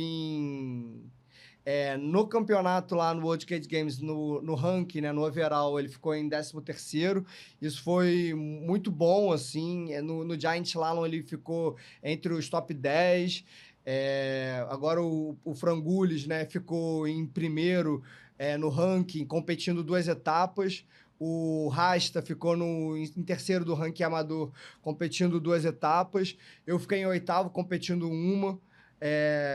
no campeonato lá no World Skate Games, no ranking, né, no overall, ele ficou em 13º. Isso foi muito bom, assim. No Giant Slalom ele ficou entre os top 10. Agora o Frangulis, né, ficou em primeiro no ranking, competindo 2 etapas. O Rasta ficou em terceiro do ranking amador, competindo 2 etapas. Eu fiquei em 8º, competindo 1.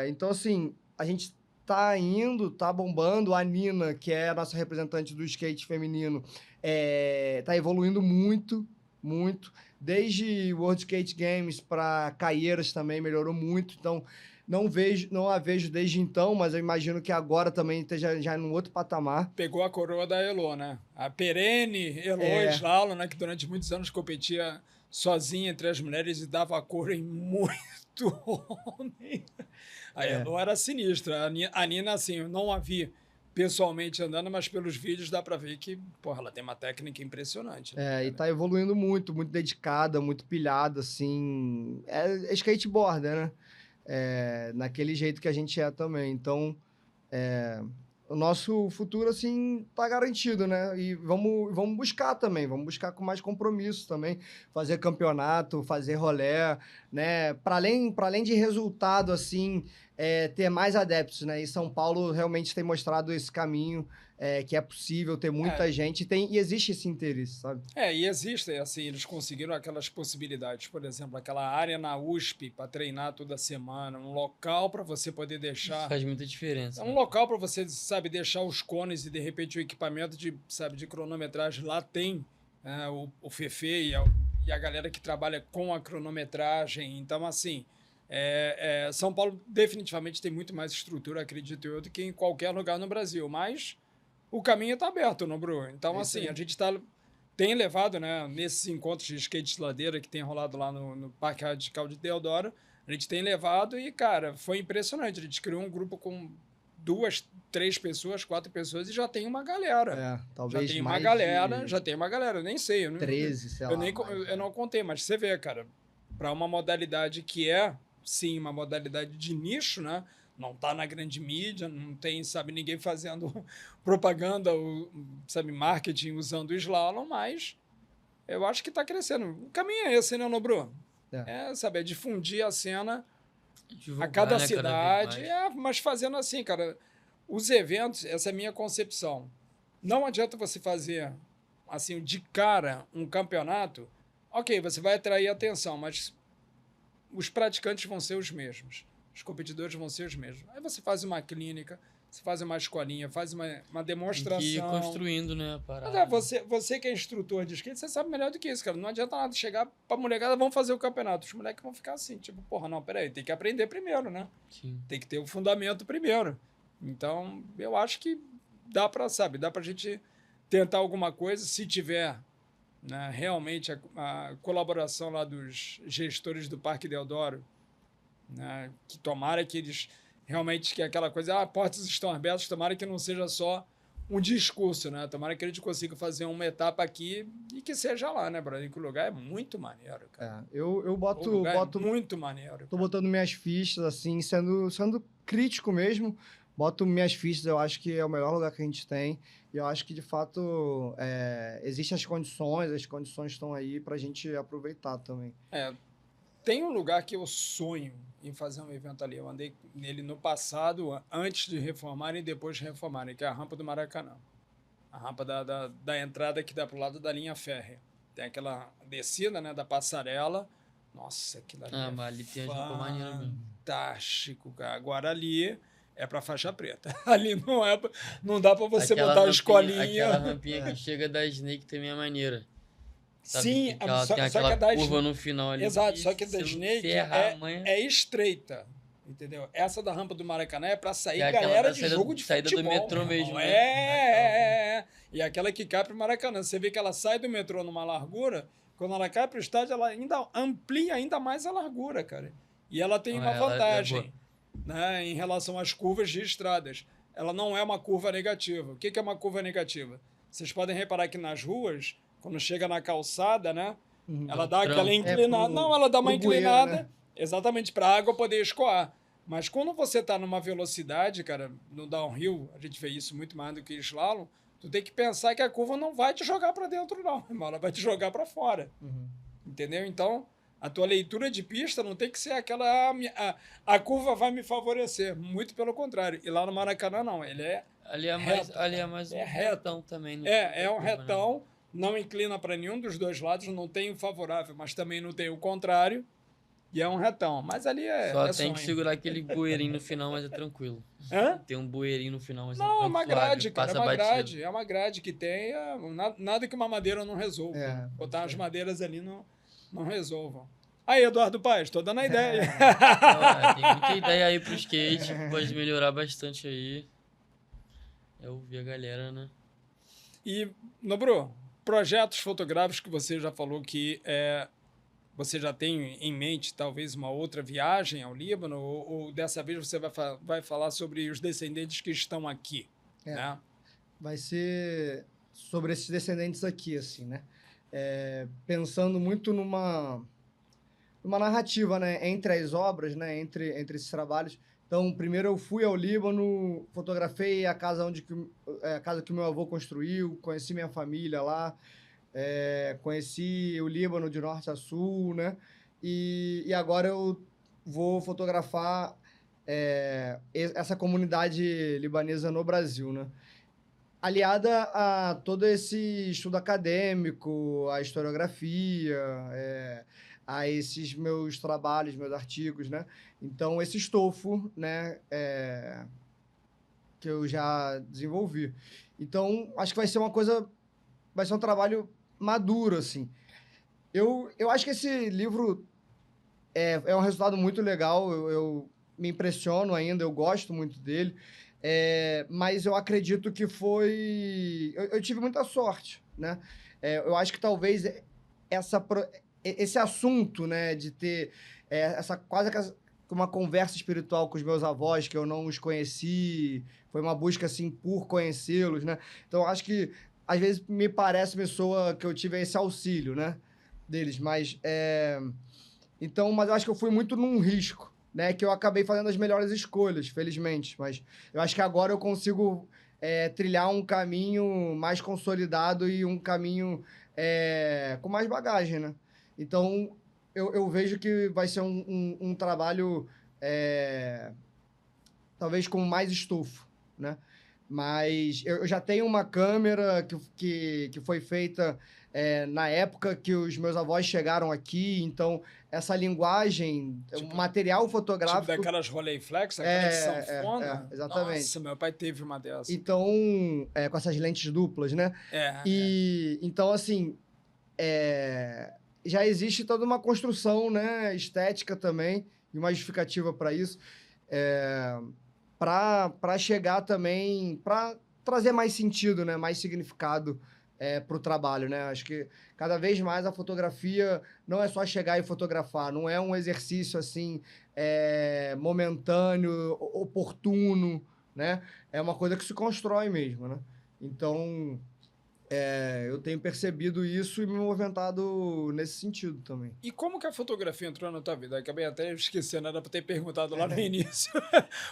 Então, assim, a gente tá indo, tá bombando. A Nina, que é a nossa representante do skate feminino, tá evoluindo muito, muito. Desde World Skate Games para Caieiras também melhorou muito. Então, não a vejo desde então, mas eu imagino que agora também esteja já num outro patamar. Pegou a coroa da Elo, né? A perene Elo Slalom, né? Que durante muitos anos competia sozinha entre as mulheres e dava cor em muito homem. A Elo era sinistra. A Nina, assim, eu não a vi pessoalmente andando, mas pelos vídeos dá pra ver que, porra, ela tem uma técnica impressionante. Né, e tá evoluindo muito, muito dedicada, muito pilhada, assim. É skateboarder, né? Naquele jeito que a gente é também. Então, o nosso futuro, assim, tá garantido, né? E vamos buscar também, vamos buscar com mais compromisso também, fazer campeonato, fazer rolê, né? Para além de resultado, assim, ter mais adeptos, né? E São Paulo realmente tem mostrado esse caminho, que é possível ter muita gente, e existe esse interesse, sabe? E existe, assim, eles conseguiram aquelas possibilidades, por exemplo, aquela área na USP para treinar toda semana, um local para você poder deixar... Isso faz muita diferença. Um local para você, sabe, deixar os cones e, de repente, o equipamento de cronometragem. Lá tem o Fefe e a galera que trabalha com a cronometragem. Então, assim, São Paulo definitivamente tem muito mais estrutura, acredito eu, do que em qualquer lugar no Brasil. Mas o caminho está aberto, não, Bruno? Então, assim, a gente tem levado, né, nesses encontros de skate de ladeira que tem rolado lá no Parque Radical de Deodoro, a gente tem levado e, cara, foi impressionante. A gente criou um grupo com 2, 3 pessoas, 4 pessoas e já tem uma galera. Talvez já tem mais uma galera, eu nem sei. 13, sei lá. Eu não contei, mas você vê, cara, para uma modalidade que sim, uma modalidade de nicho, né? Não tá na grande mídia, não tem, sabe, ninguém fazendo propaganda, sabe, marketing usando o slalom, mas eu acho que tá crescendo. O caminho é esse, né, Nobru? Sabe, difundir a cena a cada cidade, mas fazendo assim, cara, os eventos, essa é a minha concepção. Não adianta você fazer, assim, de cara, um campeonato, ok, você vai atrair atenção, mas os praticantes vão ser os mesmos. Os competidores vão ser os mesmos. Aí você faz uma clínica, você faz uma escolinha, faz uma demonstração. Tem que ir construindo, né, a parada. Mas você que é instrutor de skate, você sabe melhor do que isso, cara. Não adianta nada chegar pra molecada, vamos fazer o campeonato. Os moleques vão ficar assim, tipo, porra, não, peraí, tem que aprender primeiro, né? Sim. Tem que ter o fundamento primeiro. Então, eu acho que dá pra gente tentar alguma coisa, se tiver, né, realmente a colaboração lá dos gestores do Parque Deodoro, né, que tomara que eles realmente, que aquela coisa, portas estão abertas, tomara que não seja só um discurso, né? Tomara que eles consigam fazer uma etapa aqui e que seja lá, né, brother? Que o lugar é muito maneiro, cara. Eu boto muito maneiro. Tô botando minhas fichas, assim, sendo crítico mesmo. Boto minhas fichas, eu acho que é o melhor lugar que a gente tem. E eu acho que, de fato, existem as condições estão aí pra gente aproveitar também. Tem um lugar que eu sonho em fazer um evento ali. Eu andei nele no passado, antes de reformarem e depois de reformarem, que é a rampa do Maracanã. A rampa da entrada que dá pro lado da linha férrea. Tem aquela descida, né, da passarela. Nossa, aquilo ali mas ali tem a rampa maneira mesmo. Fantástico, cara. Agora ali é pra faixa preta. Ali não dá pra você Aquela botar a escolinha. Aquela rampinha que chega da Snake também é maneira. Sabe? Sim, ela só tem que aquela a da curva no final ali. Exato, só que a da Snake amanhã... é estreita, entendeu? Essa da rampa do Maracanã é pra sair é galera de jogo de saída futebol. do metrô mesmo, né? E aquela que cai pro Maracanã. Você vê que ela sai do metrô numa largura, quando ela cai pro estádio, ela ainda amplia ainda mais a largura, cara. E ela tem uma vantagem, né, em relação às curvas de estradas. Ela não é uma curva negativa. O que é uma curva negativa? Vocês podem reparar que nas ruas, quando chega na calçada, né? Ela dá aquela inclinada. Ela dá uma inclinada, bueiro, né? Exatamente, para a água poder escoar. Mas quando você está numa velocidade, cara, no downhill, a gente vê isso muito mais do que slalom, tu tem que pensar que a curva não vai te jogar para dentro, não. Ela vai te jogar para fora. Entendeu? Então, a tua leitura de pista não tem que ser aquela... A curva vai me favorecer. Muito pelo contrário. E lá no Maracanã, não. Ele é reto, ali é mais um retão também. É um retão. Não inclina para nenhum dos dois lados. Não tem o favorável, mas também não tem o contrário. E é um retão. Mas ali Só tem que segurar aquele bueirinho no final, mas é tranquilo. Tem um bueirinho no final, mas não, é uma grade, cara. É uma grade que tem. Nada que uma madeira não resolva. Botar as madeiras ali não resolvam. Aí, Eduardo Paes, tô dando a ideia. Tem muita ideia aí pro skate, pode melhorar bastante aí. É ouvir a galera, né? E, Nobru, projetos fotográficos que você já falou que você já tem em mente talvez uma outra viagem ao Líbano, ou dessa vez você vai falar sobre os descendentes que estão aqui, né? Vai ser sobre esses descendentes aqui, assim, né? Pensando muito numa narrativa, né? Entre as obras, né? Entre esses trabalhos. Então, primeiro eu fui ao Líbano, fotografei a casa a casa que meu avô construiu, conheci minha família lá, conheci o Líbano de norte a sul, né? E agora eu vou fotografar essa comunidade libanesa no Brasil, né? Aliada a todo esse estudo acadêmico, a historiografia, a esses meus trabalhos, meus artigos, né? Então, esse estofo, né, que eu já desenvolvi. Então, acho que vai ser um trabalho maduro, assim. Eu acho que esse livro é um resultado muito legal, eu me impressiono ainda, eu gosto muito dele, mas eu acredito que eu tive muita sorte, né? Eu acho que talvez esse assunto, né, de ter quase que uma conversa espiritual com os meus avós, que eu não os conheci, foi uma busca, assim, por conhecê-los, né? Então, acho que, às vezes, me soa que eu tive esse auxílio, né, deles, mas mas eu acho que eu fui muito num risco, né? Que eu acabei fazendo as melhores escolhas, felizmente. Mas eu acho que agora eu consigo trilhar um caminho mais consolidado e um caminho com mais bagagem, né? Então, eu vejo que vai ser um trabalho talvez com mais estofo, né? Mas eu já tenho uma câmera que foi feita na época que os meus avós chegaram aqui, então essa linguagem, o material fotográfico... Tipo daquelas Rolleiflex, aquela de sanfona? Exatamente. Nossa, meu pai teve uma dessas. Então, com essas lentes duplas, né? Então, assim, já existe toda uma construção, né, estética também, e uma justificativa para isso, para chegar também, para trazer mais sentido, né, mais significado para o trabalho, né? Acho que cada vez mais a fotografia não é só chegar e fotografar, não é um exercício assim momentâneo, oportuno, né? É uma coisa que se constrói mesmo, né? Então, eu tenho percebido isso e me movimentado nesse sentido também. E como que a fotografia entrou na tua vida? Acabei até esquecendo, era para ter perguntado lá no início.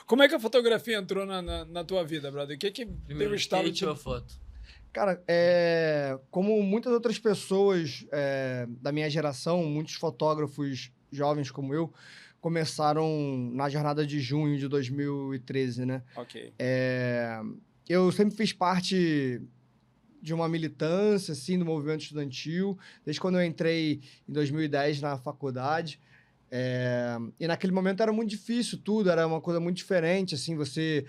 Como é que a fotografia entrou na tua vida, brother? O que Primeiro, teu estado tirou foto. Cara, como muitas outras pessoas da minha geração, muitos fotógrafos jovens como eu, começaram na jornada de junho de 2013, né? Ok. Eu sempre fiz parte de uma militância, assim, do movimento estudantil, desde quando eu entrei em 2010 na faculdade. E naquele momento era muito difícil tudo, era uma coisa muito diferente, assim, você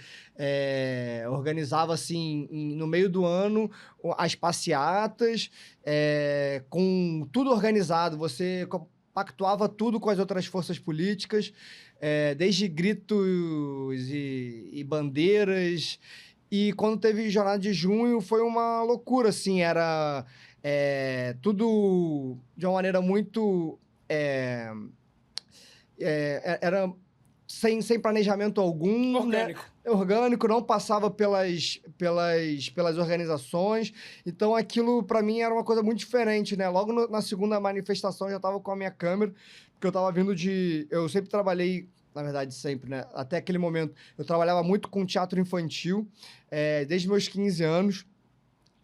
organizava, assim, no meio do ano, as passeatas, com tudo organizado, você pactuava tudo com as outras forças políticas, desde gritos e bandeiras, e quando teve jornada de junho foi uma loucura, assim, era tudo de uma maneira muito... era sem planejamento algum, Orgânico. né? Orgânico, não passava pelas organizações. Então, aquilo, para mim, era uma coisa muito diferente, né? Logo na segunda manifestação, eu já estava com a minha câmera, porque eu estava vindo de... Eu sempre trabalhei, na verdade, sempre, né? Até aquele momento, eu trabalhava muito com teatro infantil, desde meus 15 anos,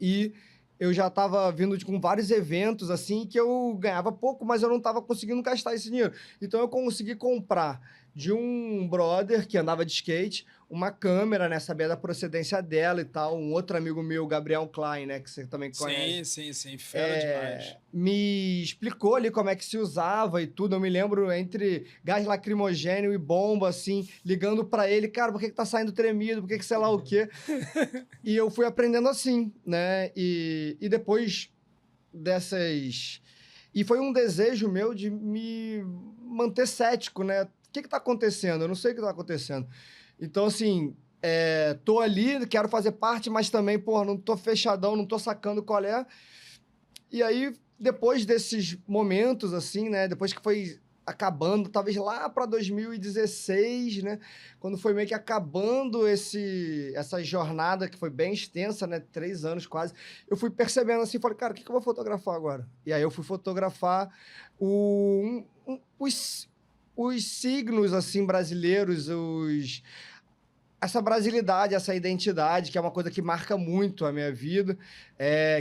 e eu já estava vindo com vários eventos, assim, que eu ganhava pouco, mas eu não estava conseguindo gastar esse dinheiro. Então, eu consegui comprar de um brother que andava de skate uma câmera, né? Sabia da procedência dela e tal. Um outro amigo meu, Gabriel Klein, né? Que você também conhece. Sim. Fera demais. Me explicou ali como é que se usava e tudo. Eu me lembro entre gás lacrimogênio e bomba, assim, ligando pra ele. Cara, por que tá saindo tremido? Por que sei lá o quê? E eu fui aprendendo assim, né? E depois dessas E foi um desejo meu de me manter cético, né? O que está acontecendo? Eu não sei o que está acontecendo. Então, assim, tô ali, quero fazer parte, mas também, pô, não tô fechadão, não tô sacando qual é. E aí, depois desses momentos, assim, né? Depois que foi acabando, talvez lá para 2016, né? Quando foi meio que acabando essa jornada, que foi bem extensa, né? 3 anos quase. Eu fui percebendo assim, falei, cara, o que eu vou fotografar agora? E aí eu fui fotografar os signos, assim, brasileiros, essa brasilidade, essa identidade, que é uma coisa que marca muito a minha vida,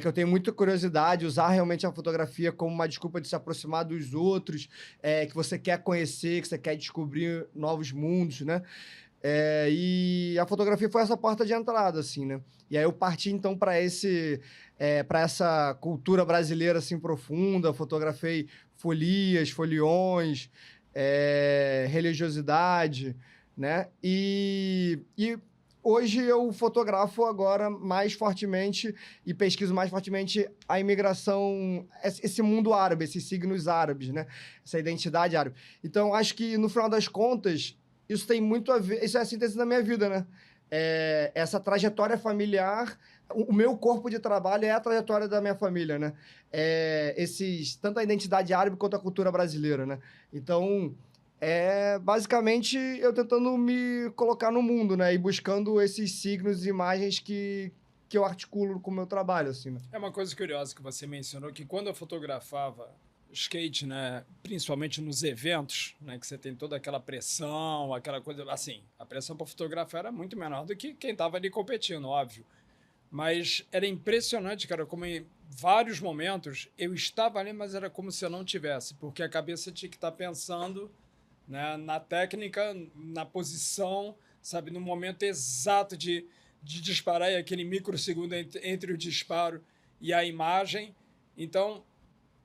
que eu tenho muita curiosidade, usar realmente a fotografia como uma desculpa de se aproximar dos outros, que você quer conhecer, que você quer descobrir novos mundos, né? E a fotografia foi essa porta de entrada, assim, né? E aí eu parti, então, para essa cultura brasileira, assim, profunda, fotografei folias, foliões, religiosidade, né? E hoje eu fotografo agora mais fortemente e pesquiso mais fortemente a imigração, esse mundo árabe, esses signos árabes, né? Essa identidade árabe. Então, acho que, no final das contas, isso tem muito a ver... Isso é a síntese da minha vida, né? Essa trajetória familiar... O meu corpo de trabalho é a trajetória da minha família, né? Tanto a identidade árabe quanto a cultura brasileira, né? Então... basicamente eu tentando me colocar no mundo, né? E buscando esses signos e imagens que eu articulo com o meu trabalho, assim, né? É uma coisa curiosa que você mencionou, que quando eu fotografava skate, né, principalmente nos eventos, né, que você tem toda aquela pressão, aquela coisa, assim, a pressão para fotografar era muito menor do que quem estava ali competindo, óbvio. Mas era impressionante, cara, como em vários momentos eu estava ali, mas era como se eu não tivesse, porque a cabeça tinha que estar pensando, né, na técnica, na posição, sabe, no momento exato de disparar, e aquele microsegundo entre o disparo e a imagem. Então,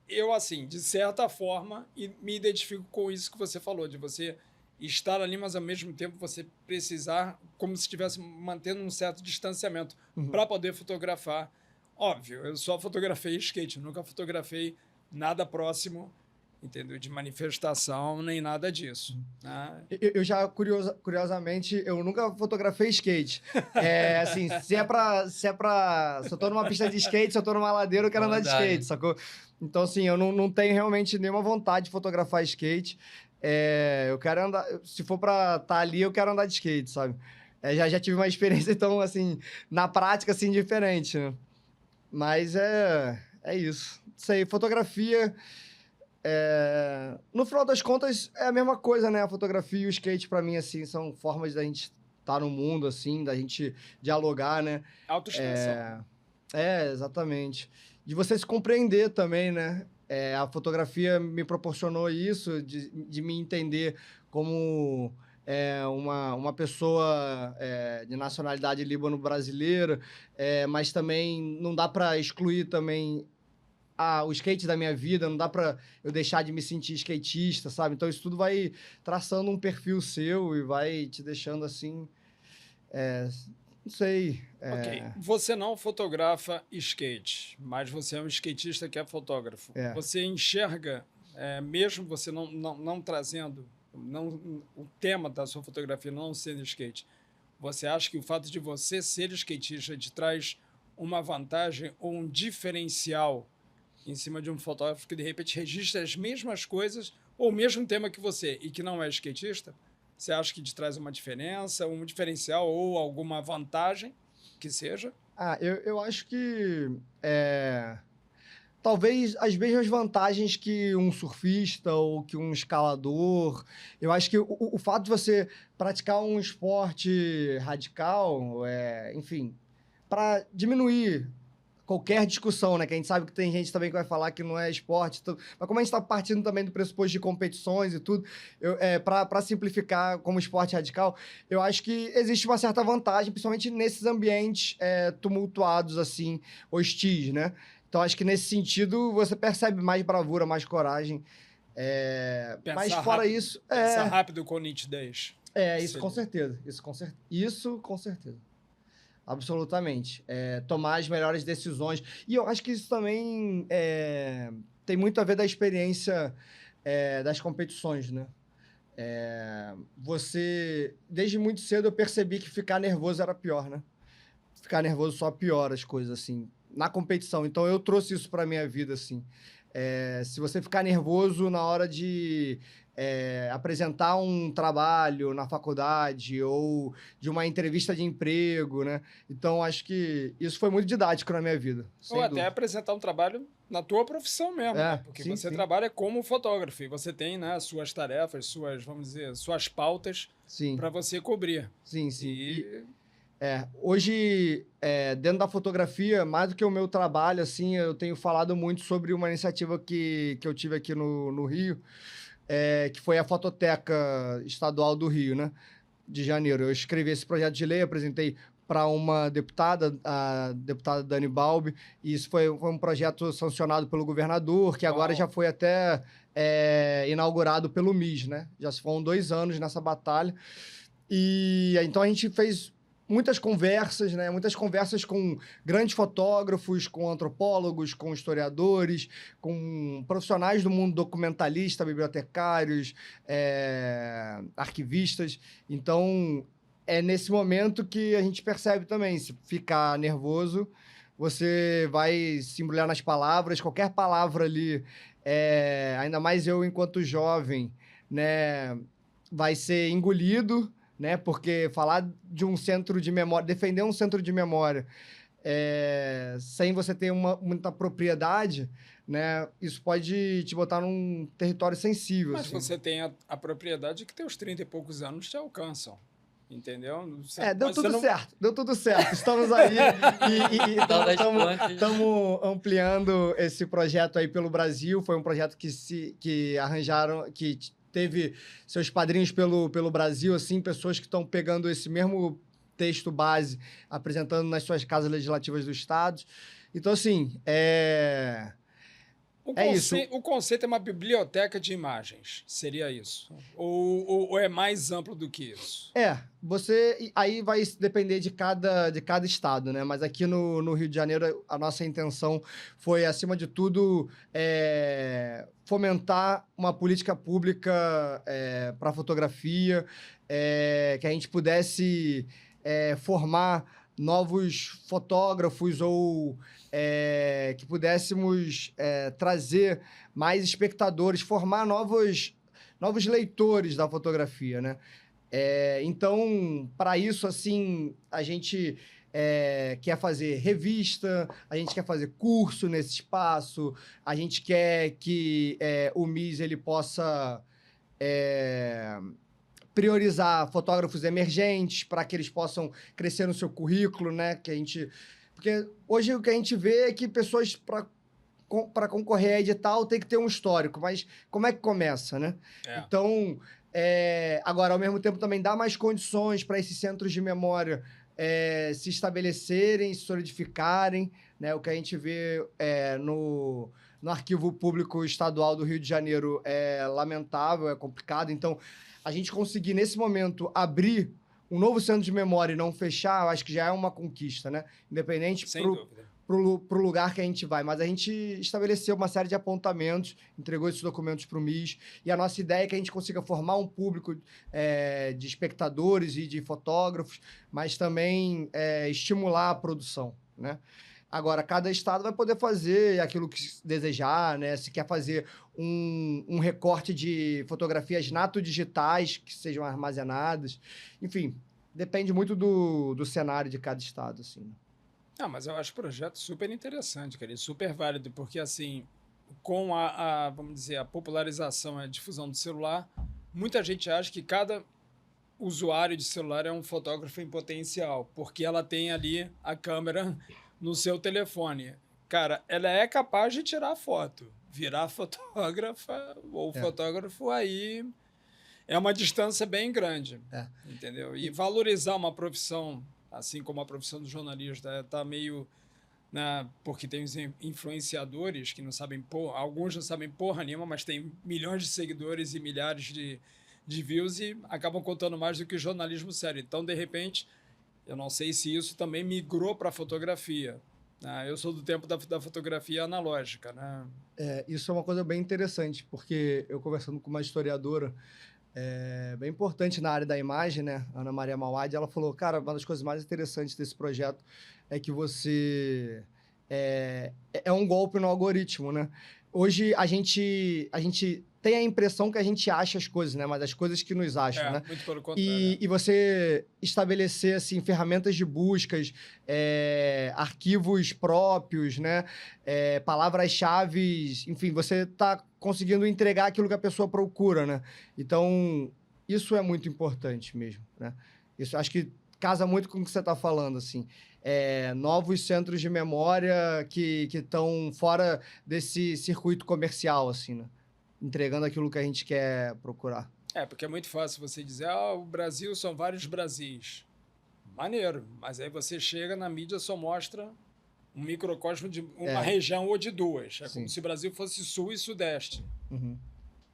eu, assim, de certa forma, me identifico com isso que você falou, de você estar ali, mas ao mesmo tempo você precisar, como se estivesse mantendo um certo distanciamento para poder fotografar. Óbvio, eu só fotografei skate, nunca fotografei nada próximo, entendeu? De manifestação, nem nada disso. Né? Eu já, curiosamente, eu nunca fotografei skate. Assim, se eu tô numa pista de skate, se eu tô numa ladeira, eu quero andar de skate, sacou? Então, assim, eu não tenho realmente nenhuma vontade de fotografar skate. Eu quero andar... Se for pra estar ali, eu quero andar de skate, sabe? Já tive uma experiência, então, assim, na prática, assim, diferente, né? Mas é isso. Isso aí, fotografia... No final das contas, é a mesma coisa, né? A fotografia e o skate, pra mim, assim, são formas da gente estar no mundo, assim, da gente dialogar, né? Autoexpressão. Exatamente. De você se compreender também, né? A fotografia me proporcionou isso, de me entender como uma pessoa de nacionalidade líbano-brasileira, mas também não dá para excluir também o skate da minha vida, não dá pra eu deixar de me sentir skatista, sabe? Então isso tudo vai traçando um perfil seu e vai te deixando assim, não sei. Ok, você não fotografa skate, mas você é um skatista que é fotógrafo. Você enxerga, mesmo você não trazendo, o tema da sua fotografia não sendo skate, você acha que o fato de você ser skatista te traz uma vantagem ou um diferencial em cima de um fotógrafo que, de repente, registra as mesmas coisas ou o mesmo tema que você e que não é skatista? Você acha que te traz uma diferença, um diferencial ou alguma vantagem que seja? Eu acho que talvez as mesmas vantagens que um surfista ou que um escalador. Eu acho que o fato de você praticar um esporte radical, enfim, para diminuir qualquer discussão, né? Que a gente sabe que tem gente também que vai falar que não é esporte, mas como a gente está partindo também do pressuposto de competições e tudo, para simplificar como esporte radical, eu acho que existe uma certa vantagem, principalmente nesses ambientes tumultuados, assim, hostis, né? Então, acho que nesse sentido você percebe mais bravura, mais coragem. Mas fora rápido, isso... Pensar rápido com nitidez. Isso com certeza. Isso com certeza. Absolutamente. Tomar as melhores decisões. E eu acho que isso também tem muito a ver da experiência das competições, né? Desde muito cedo eu percebi que ficar nervoso era pior, né? Ficar nervoso só piora as coisas, assim, na competição. Então, eu trouxe isso pra minha vida, assim. Se você ficar nervoso na hora de apresentar um trabalho na faculdade ou de uma entrevista de emprego, né? Então, acho que isso foi muito didático na minha vida. Ou até apresentar um trabalho na tua profissão mesmo, né? Porque sim, você sim. trabalha como fotógrafo e você tem, né, suas tarefas, vamos dizer, suas pautas para você cobrir. Sim, sim. Hoje, dentro da fotografia, mais do que o meu trabalho, assim, eu tenho falado muito sobre uma iniciativa que eu tive aqui no Rio, que foi a Fototeca Estadual do Rio, né? De Janeiro. Eu escrevi esse projeto de lei, apresentei para uma deputada, a deputada Dani Balbi, e isso foi um projeto sancionado pelo governador, que agora já foi até inaugurado pelo MIS, né? Já se foram 2 anos nessa batalha. E então a gente fez muitas conversas, né? Muitas conversas com grandes fotógrafos, com antropólogos, com historiadores, com profissionais do mundo documentalista, bibliotecários, arquivistas. Então, é nesse momento que a gente percebe também, se ficar nervoso, você vai se embrulhar nas palavras, qualquer palavra ali, ainda mais eu enquanto jovem, né, vai ser engolido, né? Porque falar de um centro de memória, defender um centro de memória, sem você ter muita propriedade, né? Isso pode te botar num território sensível. Mas assim. você tem a propriedade que teus 30 e poucos anos te alcançam. Entendeu? Deu tudo certo. Deu tudo certo. Estamos aí e estamos ampliando esse projeto aí pelo Brasil. Foi um projeto que arranjaram, que teve seus padrinhos pelo Brasil, assim, pessoas que estão pegando esse mesmo texto base, apresentando nas suas casas legislativas do Estado. Então, assim, isso. O conceito é uma biblioteca de imagens, seria isso? Ou é mais amplo do que isso? Aí vai depender de cada estado, né? Mas aqui no Rio de Janeiro, a nossa intenção foi, acima de tudo, fomentar uma política pública para fotografia, que a gente pudesse formar novos fotógrafos ou que pudéssemos trazer mais espectadores, formar novos leitores da fotografia, né? Então, para isso, assim, a gente quer fazer revista, a gente quer fazer curso nesse espaço, a gente quer que o MIS ele possa priorizar fotógrafos emergentes para que eles possam crescer no seu currículo, né? Porque hoje o que a gente vê é que pessoas, para concorrer a edital, tem que ter um histórico, mas como é que começa, né? Então, agora, ao mesmo tempo, também dá mais condições para esses centros de memória se estabelecerem, se solidificarem, né? O que a gente vê no Arquivo Público Estadual do Rio de Janeiro é lamentável, é complicado. Então, a gente conseguir, nesse momento, abrir um novo centro de memória e não fechar, eu acho que já é uma conquista, né? Independente pro lugar que a gente vai. Mas a gente estabeleceu uma série de apontamentos, entregou esses documentos para o MIS, e a nossa ideia é que a gente consiga formar um público de espectadores e de fotógrafos, mas também estimular a produção, né? Agora, cada estado vai poder fazer aquilo que desejar, né? Se quer fazer um recorte de fotografias nato-digitais que sejam armazenadas. Enfim, depende muito do cenário de cada estado, assim. Mas eu acho o projeto super interessante, cara, e super válido, porque, assim, com vamos dizer, a popularização e a difusão do celular, muita gente acha que cada usuário de celular é um fotógrafo em potencial, porque ela tem ali a câmera no seu telefone. Cara, ela é capaz de tirar foto. Virar fotógrafa ou fotógrafo, aí é uma distância bem grande. Entendeu? E valorizar uma profissão, assim como a profissão do jornalista, tá meio... Né, porque tem os influenciadores que não sabem alguns não sabem porra nenhuma, mas tem milhões de seguidores e milhares de views e acabam contando mais do que o jornalismo sério. Então, de repente... Eu não sei se isso também migrou para a fotografia, Eu sou do tempo da fotografia analógica, né? Isso é uma coisa bem interessante, porque eu conversando com uma historiadora bem importante na área da imagem, né? Ana Maria Mauad, ela falou, cara, uma das coisas mais interessantes desse projeto é que você é um golpe no algoritmo, né? Hoje a gente tem a impressão que a gente acha as coisas, né? Mas as coisas que nos acham, né? Muito pelo contrário. E você estabelecer, assim, ferramentas de buscas, arquivos próprios, né? Palavras-chave, enfim, você está conseguindo entregar aquilo que a pessoa procura, né? Então, isso é muito importante mesmo, né? Isso acho que casa muito com o que você está falando, assim. Novos centros de memória que estão fora desse circuito comercial, assim, né? Entregando aquilo que a gente quer procurar. Porque é muito fácil você dizer, o Brasil são vários Brasis. Maneiro, mas aí você chega na mídia só mostra um microcosmo de uma região ou de duas. Como se o Brasil fosse sul e sudeste. Uhum.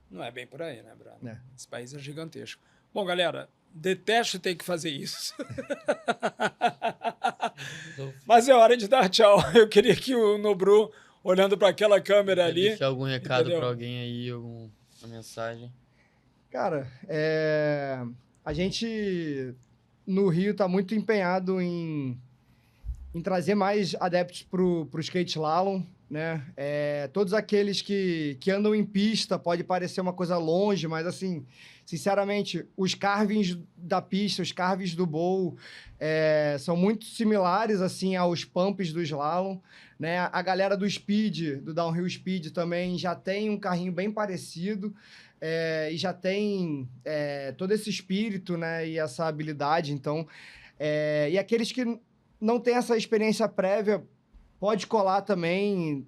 Não é bem por aí, né, Bruno? É. Esse país é gigantesco. Bom, galera, detesto ter que fazer isso. Mas é hora de dar tchau. Eu queria que o Nobru, olhando para aquela câmera ali... Deixar algum recado para alguém aí, alguma mensagem? Cara, a gente no Rio está muito empenhado em trazer mais adeptos para o skate slalom, né? Todos aqueles que andam em pista, pode parecer uma coisa longe, mas assim, sinceramente, os carvings da pista, os carvings do bowl, são muito similares assim aos pumps do slalom, né? A galera do speed, do downhill speed também já tem um carrinho bem parecido. E já tem todo esse espírito, né, e essa habilidade, então... e aqueles que não têm essa experiência prévia, pode colar também.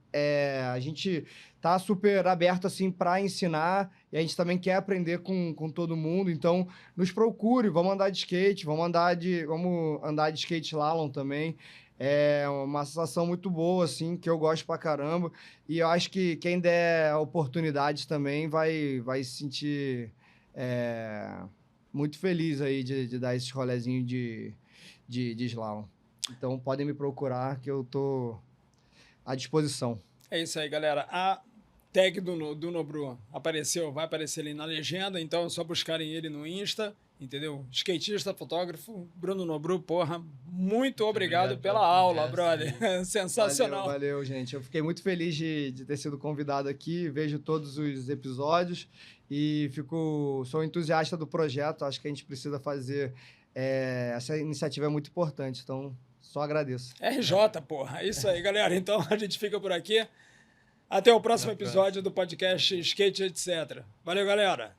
A gente tá super aberto, assim, para ensinar, e a gente também quer aprender com todo mundo, então nos procure, vamos andar de skate, vamos andar de skate slalom também. É uma sensação muito boa, assim, que eu gosto pra caramba. E eu acho que quem der oportunidade também vai se sentir muito feliz aí de dar esse rolezinho de slalom. Então, podem me procurar que eu tô à disposição. É isso aí, galera. A tag do Nobru vai aparecer ali na legenda, então é só buscarem ele no Insta. Entendeu? Skatista, fotógrafo, Bruno Nobru, porra, muito obrigado pela aula, brother. Sensacional. Valeu, gente. Eu fiquei muito feliz de ter sido convidado aqui, vejo todos os episódios e sou entusiasta do projeto, acho que a gente precisa fazer, essa iniciativa é muito importante, então só agradeço. RJ, porra. É isso aí, galera. Então a gente fica por aqui. Até o próximo episódio do podcast Skate, etc. Valeu, galera.